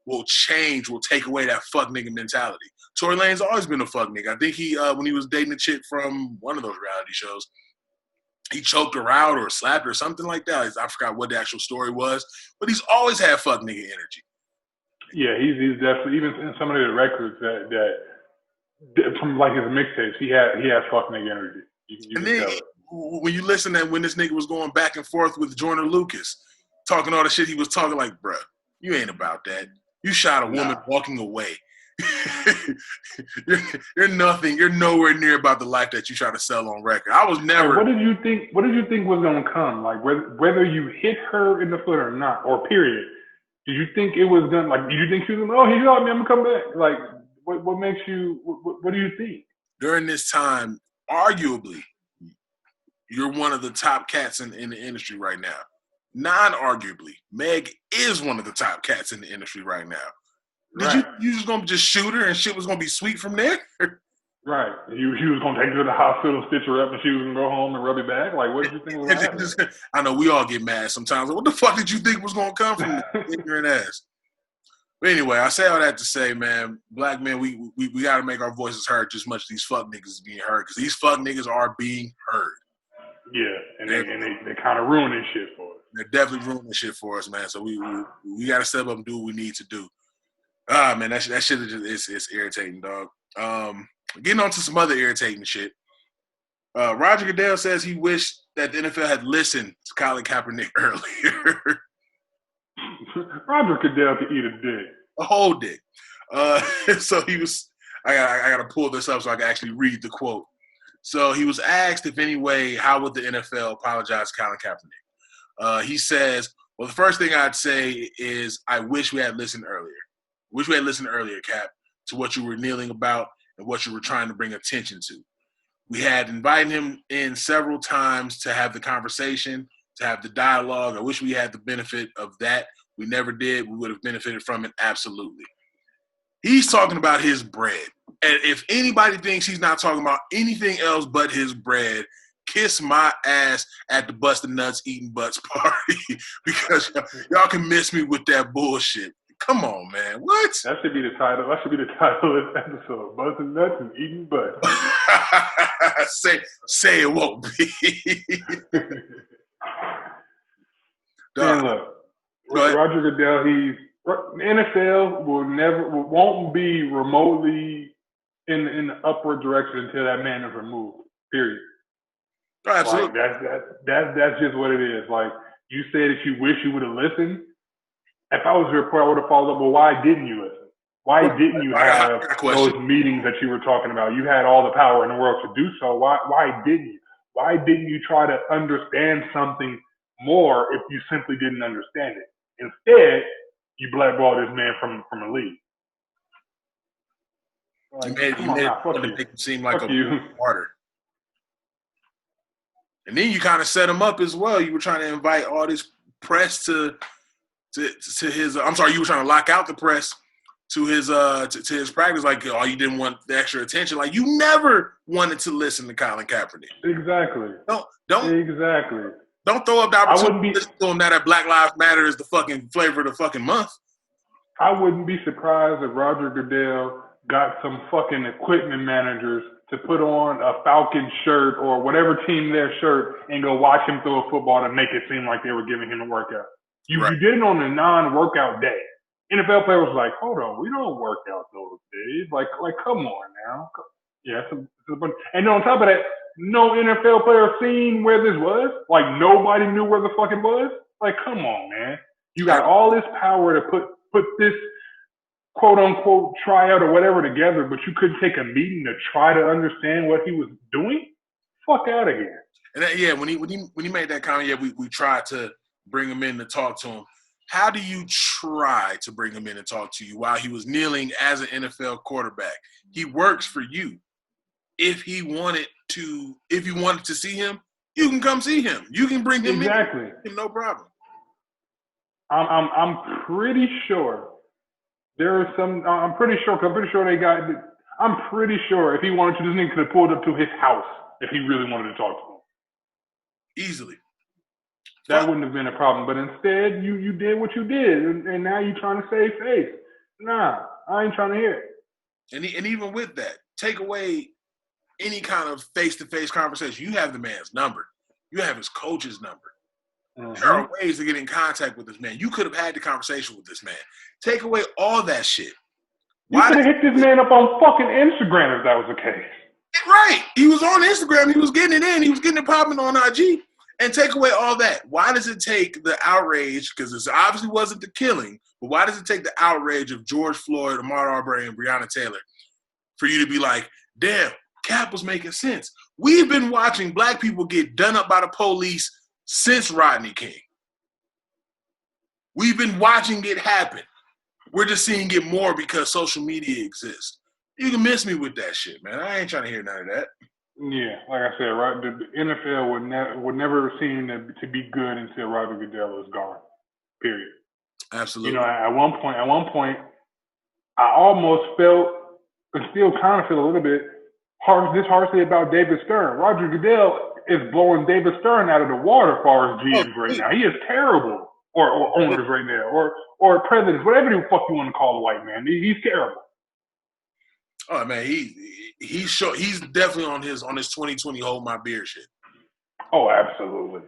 will take away that fuck nigga mentality. Tory Lanez always been a fuck nigga. I think he, when he was dating a chick from one of those reality shows, he choked her out or slapped her or something like that. I forgot what the actual story was, but he's always had fuck nigga energy. Yeah, he's definitely, even in some of the records that from like his mixtapes, he had fuck nigga energy. You and then when you listen to when this nigga was going back and forth with Joyner Lucas, talking all the shit he was talking, like, bruh, you ain't about that. You shot a woman walking away. You're nothing. You're nowhere near about the life that you try to sell on record. I was never. What did you think was gonna come? Like whether you hit her in the foot or not, or period. Did you think it was gonna, like? Did you think she was gonna? Oh, he shot me. I'm gonna come back. Like, what makes you? What do you think? During this time, arguably, you're one of the top cats in the industry right now. Non-arguably, Meg is one of the top cats in the industry right now. Did you just gonna just shoot her and shit was gonna be sweet from there? Right. He was gonna take her to the hospital, stitch her up, and she was gonna go home and rub it back. Like, what did you think was gonna happen? I know we all get mad sometimes. Like, what the fuck did you think was gonna come from this ignorant ass? But anyway, I say all that to say, man, black men, we gotta make our voices heard just as much as these fuck niggas is being heard, because these fuck niggas are being heard. Yeah, and they kind of ruining shit for us. They're definitely ruining shit for us, man. So we gotta step up and do what we need to do. Ah, man, that shit is just irritating, dog. Getting on to some other irritating shit. Roger Goodell says he wished that the NFL had listened to Colin Kaepernick earlier. Roger Goodell could eat a dick. A whole dick. So he was, I gotta pull this up so I can actually read the quote. So he was asked if any way, how would the NFL apologize to Colin Kaepernick? He says, well, the first thing I'd say is I wish we had listened earlier. Wish we had listened earlier, Cap, to what you were kneeling about and what you were trying to bring attention to. We had invited him in several times to have the conversation, to have the dialogue. I wish we had the benefit of that. We never did. We would have benefited from it, absolutely. He's talking about his bread. And if anybody thinks he's not talking about anything else but his bread, kiss my ass at the Busted Nuts Eating Butts party, because y'all can miss me with that bullshit. Come on, man. What? That should be the title. That should be the title of this episode. Busted Nuts and Eating Butts. say it won't be. Man, look, Roger Goodell, the NFL won't be remotely in the upward direction until that man is removed. Period. Absolutely. Like, that's just what it is. Like, you said that you wish you would have listened. If I was your report, I would have followed up. Well, why didn't you listen? Why didn't you have those meetings that you were talking about? You had all the power in the world to do so. Why didn't you? Why didn't you try to understand something more if you simply didn't understand it? Instead, you blackballed this man from the league. Like, you made it seem like a martyr. And then you kind of set him up as well. You were trying to invite all this press to his. I'm sorry, you were trying to lock out the press to his practice, like, oh, you didn't want the extra attention. Like, you never wanted to listen to Colin Kaepernick. Exactly. Don't throw up the opportunity to listen to him now that Black Lives Matter is the fucking flavor of the fucking month. I wouldn't be surprised if Roger Goodell got some fucking equipment managers to put on a Falcon shirt or whatever team their shirt and go watch him throw a football to make it seem like they were giving him a workout. You did it on a non-workout day. NFL players was like, hold on, we don't work out those days. Like, come on now. Yeah, and on top of that, no NFL player seen where this was. Like, nobody knew where the fuck it was. Like, come on, man. You got all this power to put this quote unquote tryout or whatever together, but you couldn't take a meeting to try to understand what he was doing? Fuck out of here. And that, when he made that comment, we tried to bring him in to talk to him. How do you try to bring him in and talk to you while he was kneeling as an NFL quarterback? He works for you. If you wanted to see him, you can come see him. You can bring him in. No problem. I'm pretty sure there is some. I'm pretty sure they got. I'm pretty sure if he wanted to, this nigga could have pulled up to his house if he really wanted to talk to him. Easily. That wouldn't have been a problem. But instead, you did what you did, and now you're trying to save face. Nah, I ain't trying to hear it. And even with that, take away any kind of face-to-face conversation. You have the man's number. You have his coach's number. Mm-hmm. There are ways to get in contact with this man. You could have had the conversation with this man. Take away all that shit. You could have hit this man up on fucking Instagram if that was the case. Right. He was on Instagram. He was getting it in. He was getting it popping on IG. And take away all that. Why does it take the outrage, because it obviously wasn't the killing, but why does it take the outrage of George Floyd, Ahmaud Arbery, and Breonna Taylor for you to be like, damn, Cap was making sense? We've been watching black people get done up by the police since Rodney King. We've been watching it happen. We're just seeing it more because social media exists. You can miss me with that shit, man. I ain't trying to hear none of that. Yeah, like I said, right. The NFL would never seem to be good until Roger Goodell is gone. Period. Absolutely. You know, at one point, I almost felt, and still kind of feel a little bit harshly about David Stern. Roger Goodell is blowing David Stern out of the water as far as GMs right now. He is terrible, or owners right now, or presidents, whatever the fuck you want to call a white man. He's terrible. Oh man, he's definitely on his 2020 hold my beer shit. Oh, absolutely.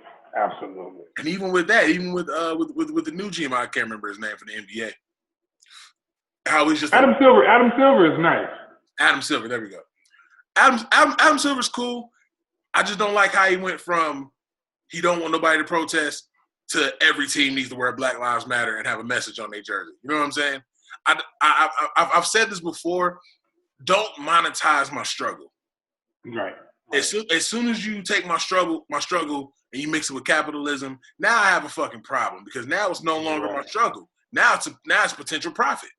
And even with that, with the new GM, I can't remember his name for the NBA. How he's just Adam Silver. Adam Silver is nice. Adam Silver, there we go. Adam Silver's cool. I just don't like how he went from he don't want nobody to protest to every team needs to wear Black Lives Matter and have a message on their jersey. You know what I'm saying? I've said this before. Don't monetize my struggle. Right. As soon as you take my struggle, and you mix it with capitalism, now I have a fucking problem because now it's no longer my struggle. Now it's potential profit.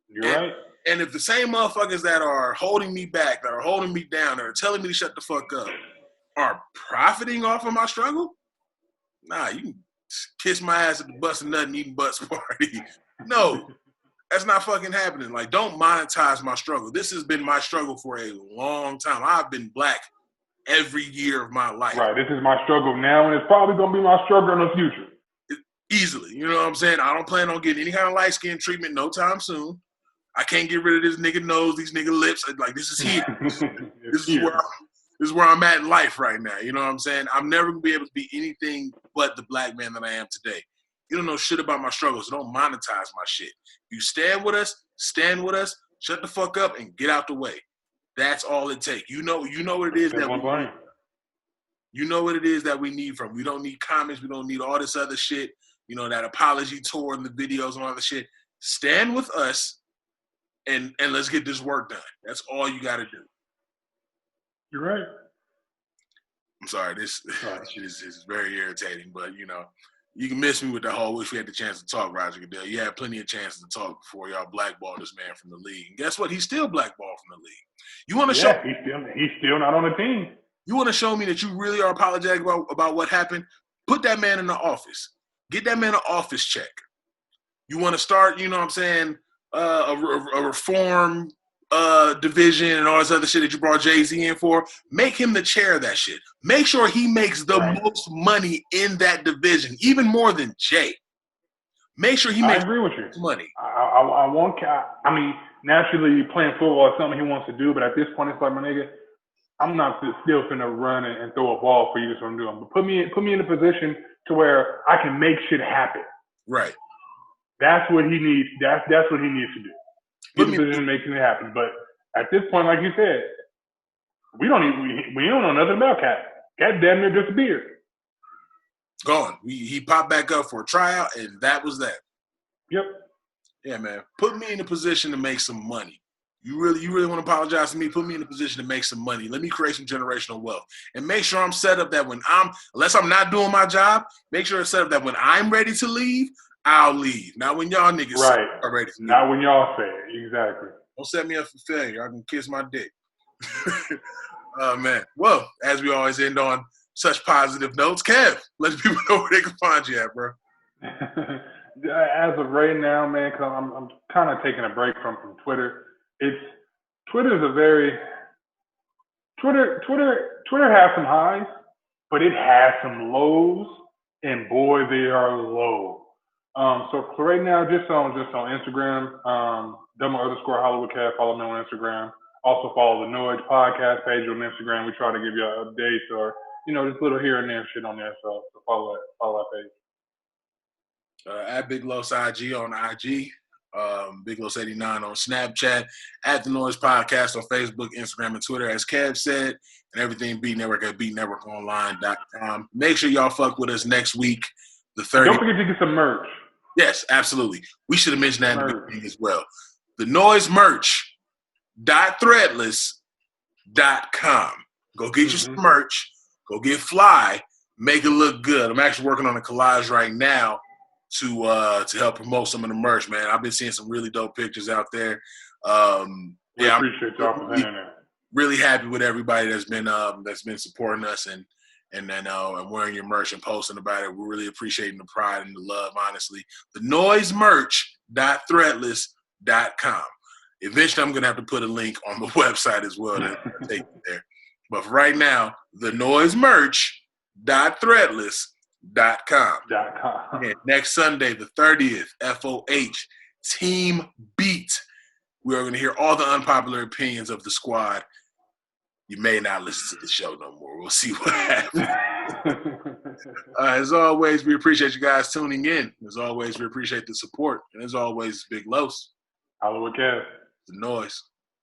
You're right. And if the same motherfuckers that are holding me back, that are holding me down, that are telling me to shut the fuck up, are profiting off of my struggle, nah, you can kiss my ass at the Bust a Nut and Eating Butts party. No. That's not fucking happening. Like, don't monetize my struggle. This has been my struggle for a long time. I've been black every year of my life. Right. This is my struggle now, and it's probably going to be my struggle in the future. Easily. You know what I'm saying? I don't plan on getting any kind of light skin treatment no time soon. I can't get rid of this nigga nose, these nigga lips. Like, this is here. This is where I'm at in life right now. You know what I'm saying? I'm never going to be able to be anything but the black man that I am today. You don't know shit about my struggles, so don't monetize my shit. You stand with us, shut the fuck up, and get out the way. That's all it takes. You know what it is You know what it is that we need from. We don't need comments. We don't need all this other shit. You know, that apology tour and the videos and all the shit. Stand with us, and let's get this work done. That's all you got to do. You're right. I'm sorry. This shit is very irritating, but, you know, you can miss me with the whole wish we had the chance to talk, Roger Goodell. You had plenty of chances to talk before y'all blackballed this man from the league. And guess what? He's still blackballed from the league. You want to show? He's still not on the team. You want to show me that you really are apologetic about what happened? Put that man in the office. Get that man an office check. You want to start, you know what I'm saying, a reform division and all this other shit that you brought Jay-Z in for, make him the chair of that shit. Make sure he makes the most money in that division, even more than Jay. Make sure he makes money. I want. I mean, naturally, playing football is something he wants to do, but at this point, it's like, my nigga, I'm not still finna run and throw a ball for you. That's what I'm doing. But put me in a position to where I can make shit happen. Right. That's what he needs. That's what he needs to do. Get in a position to make it happen. But at this point, like you said, we don't know nothing about Cat. Cat damn near disappeared. Gone. He popped back up for a tryout, and that was that. Yep. Yeah, man. Put me in a position to make some money. You really want to apologize to me? Put me in a position to make some money. Let me create some generational wealth. And make sure I'm set up that unless I'm not doing my job, make sure it's set up that when I'm ready to leave, I'll leave. Not when y'all niggas are ready to leave. Not when y'all say it. Exactly. Don't set me up for failure. I can kiss my dick. Oh, man. Well, as we always end on such positive notes, Kev, let people know where they can find you at, bro. As of right now, man, because I'm kind of taking a break from Twitter. Twitter has some highs, but it has some lows, and boy, they are low. So right now, just on Instagram, _Hollywood Kev. Follow me on Instagram. Also follow the Noize podcast page on Instagram. We try to give you updates or just little here and there shit on there. So follow that page. At Big Los IG on IG, Big Los 89 on Snapchat, at the Noize Podcast on Facebook, Instagram, and Twitter, as Kev said, and everything B Network at BNetworkonline.com. Make sure y'all fuck with us next week, the 30th. Don't forget to get some merch. Yes, absolutely. We should have mentioned that in the beginning as well. The Noize merch.threadless.com. Go get you some merch. Go get fly. Make it look good. I'm actually working on a collage right now to help promote some of the merch, man. I've been seeing some really dope pictures out there. I appreciate y'all for being there. Really happy with everybody that's been supporting us and wearing your merch and posting about it. We're really appreciating the pride and the love, honestly. The Noize merch.threadless.com. Eventually, I'm gonna have to put a link on the website as well to take you there. But for right now, the Noize merch.threadless.com. And next Sunday, the 30th, FOH, Team Beat. We are going to hear all the unpopular opinions of the squad. You may not listen to the show no more. We'll see what happens. As always, we appreciate you guys tuning in. As always, we appreciate the support. And as always, Big Los. Hollywood Kev. The Noize.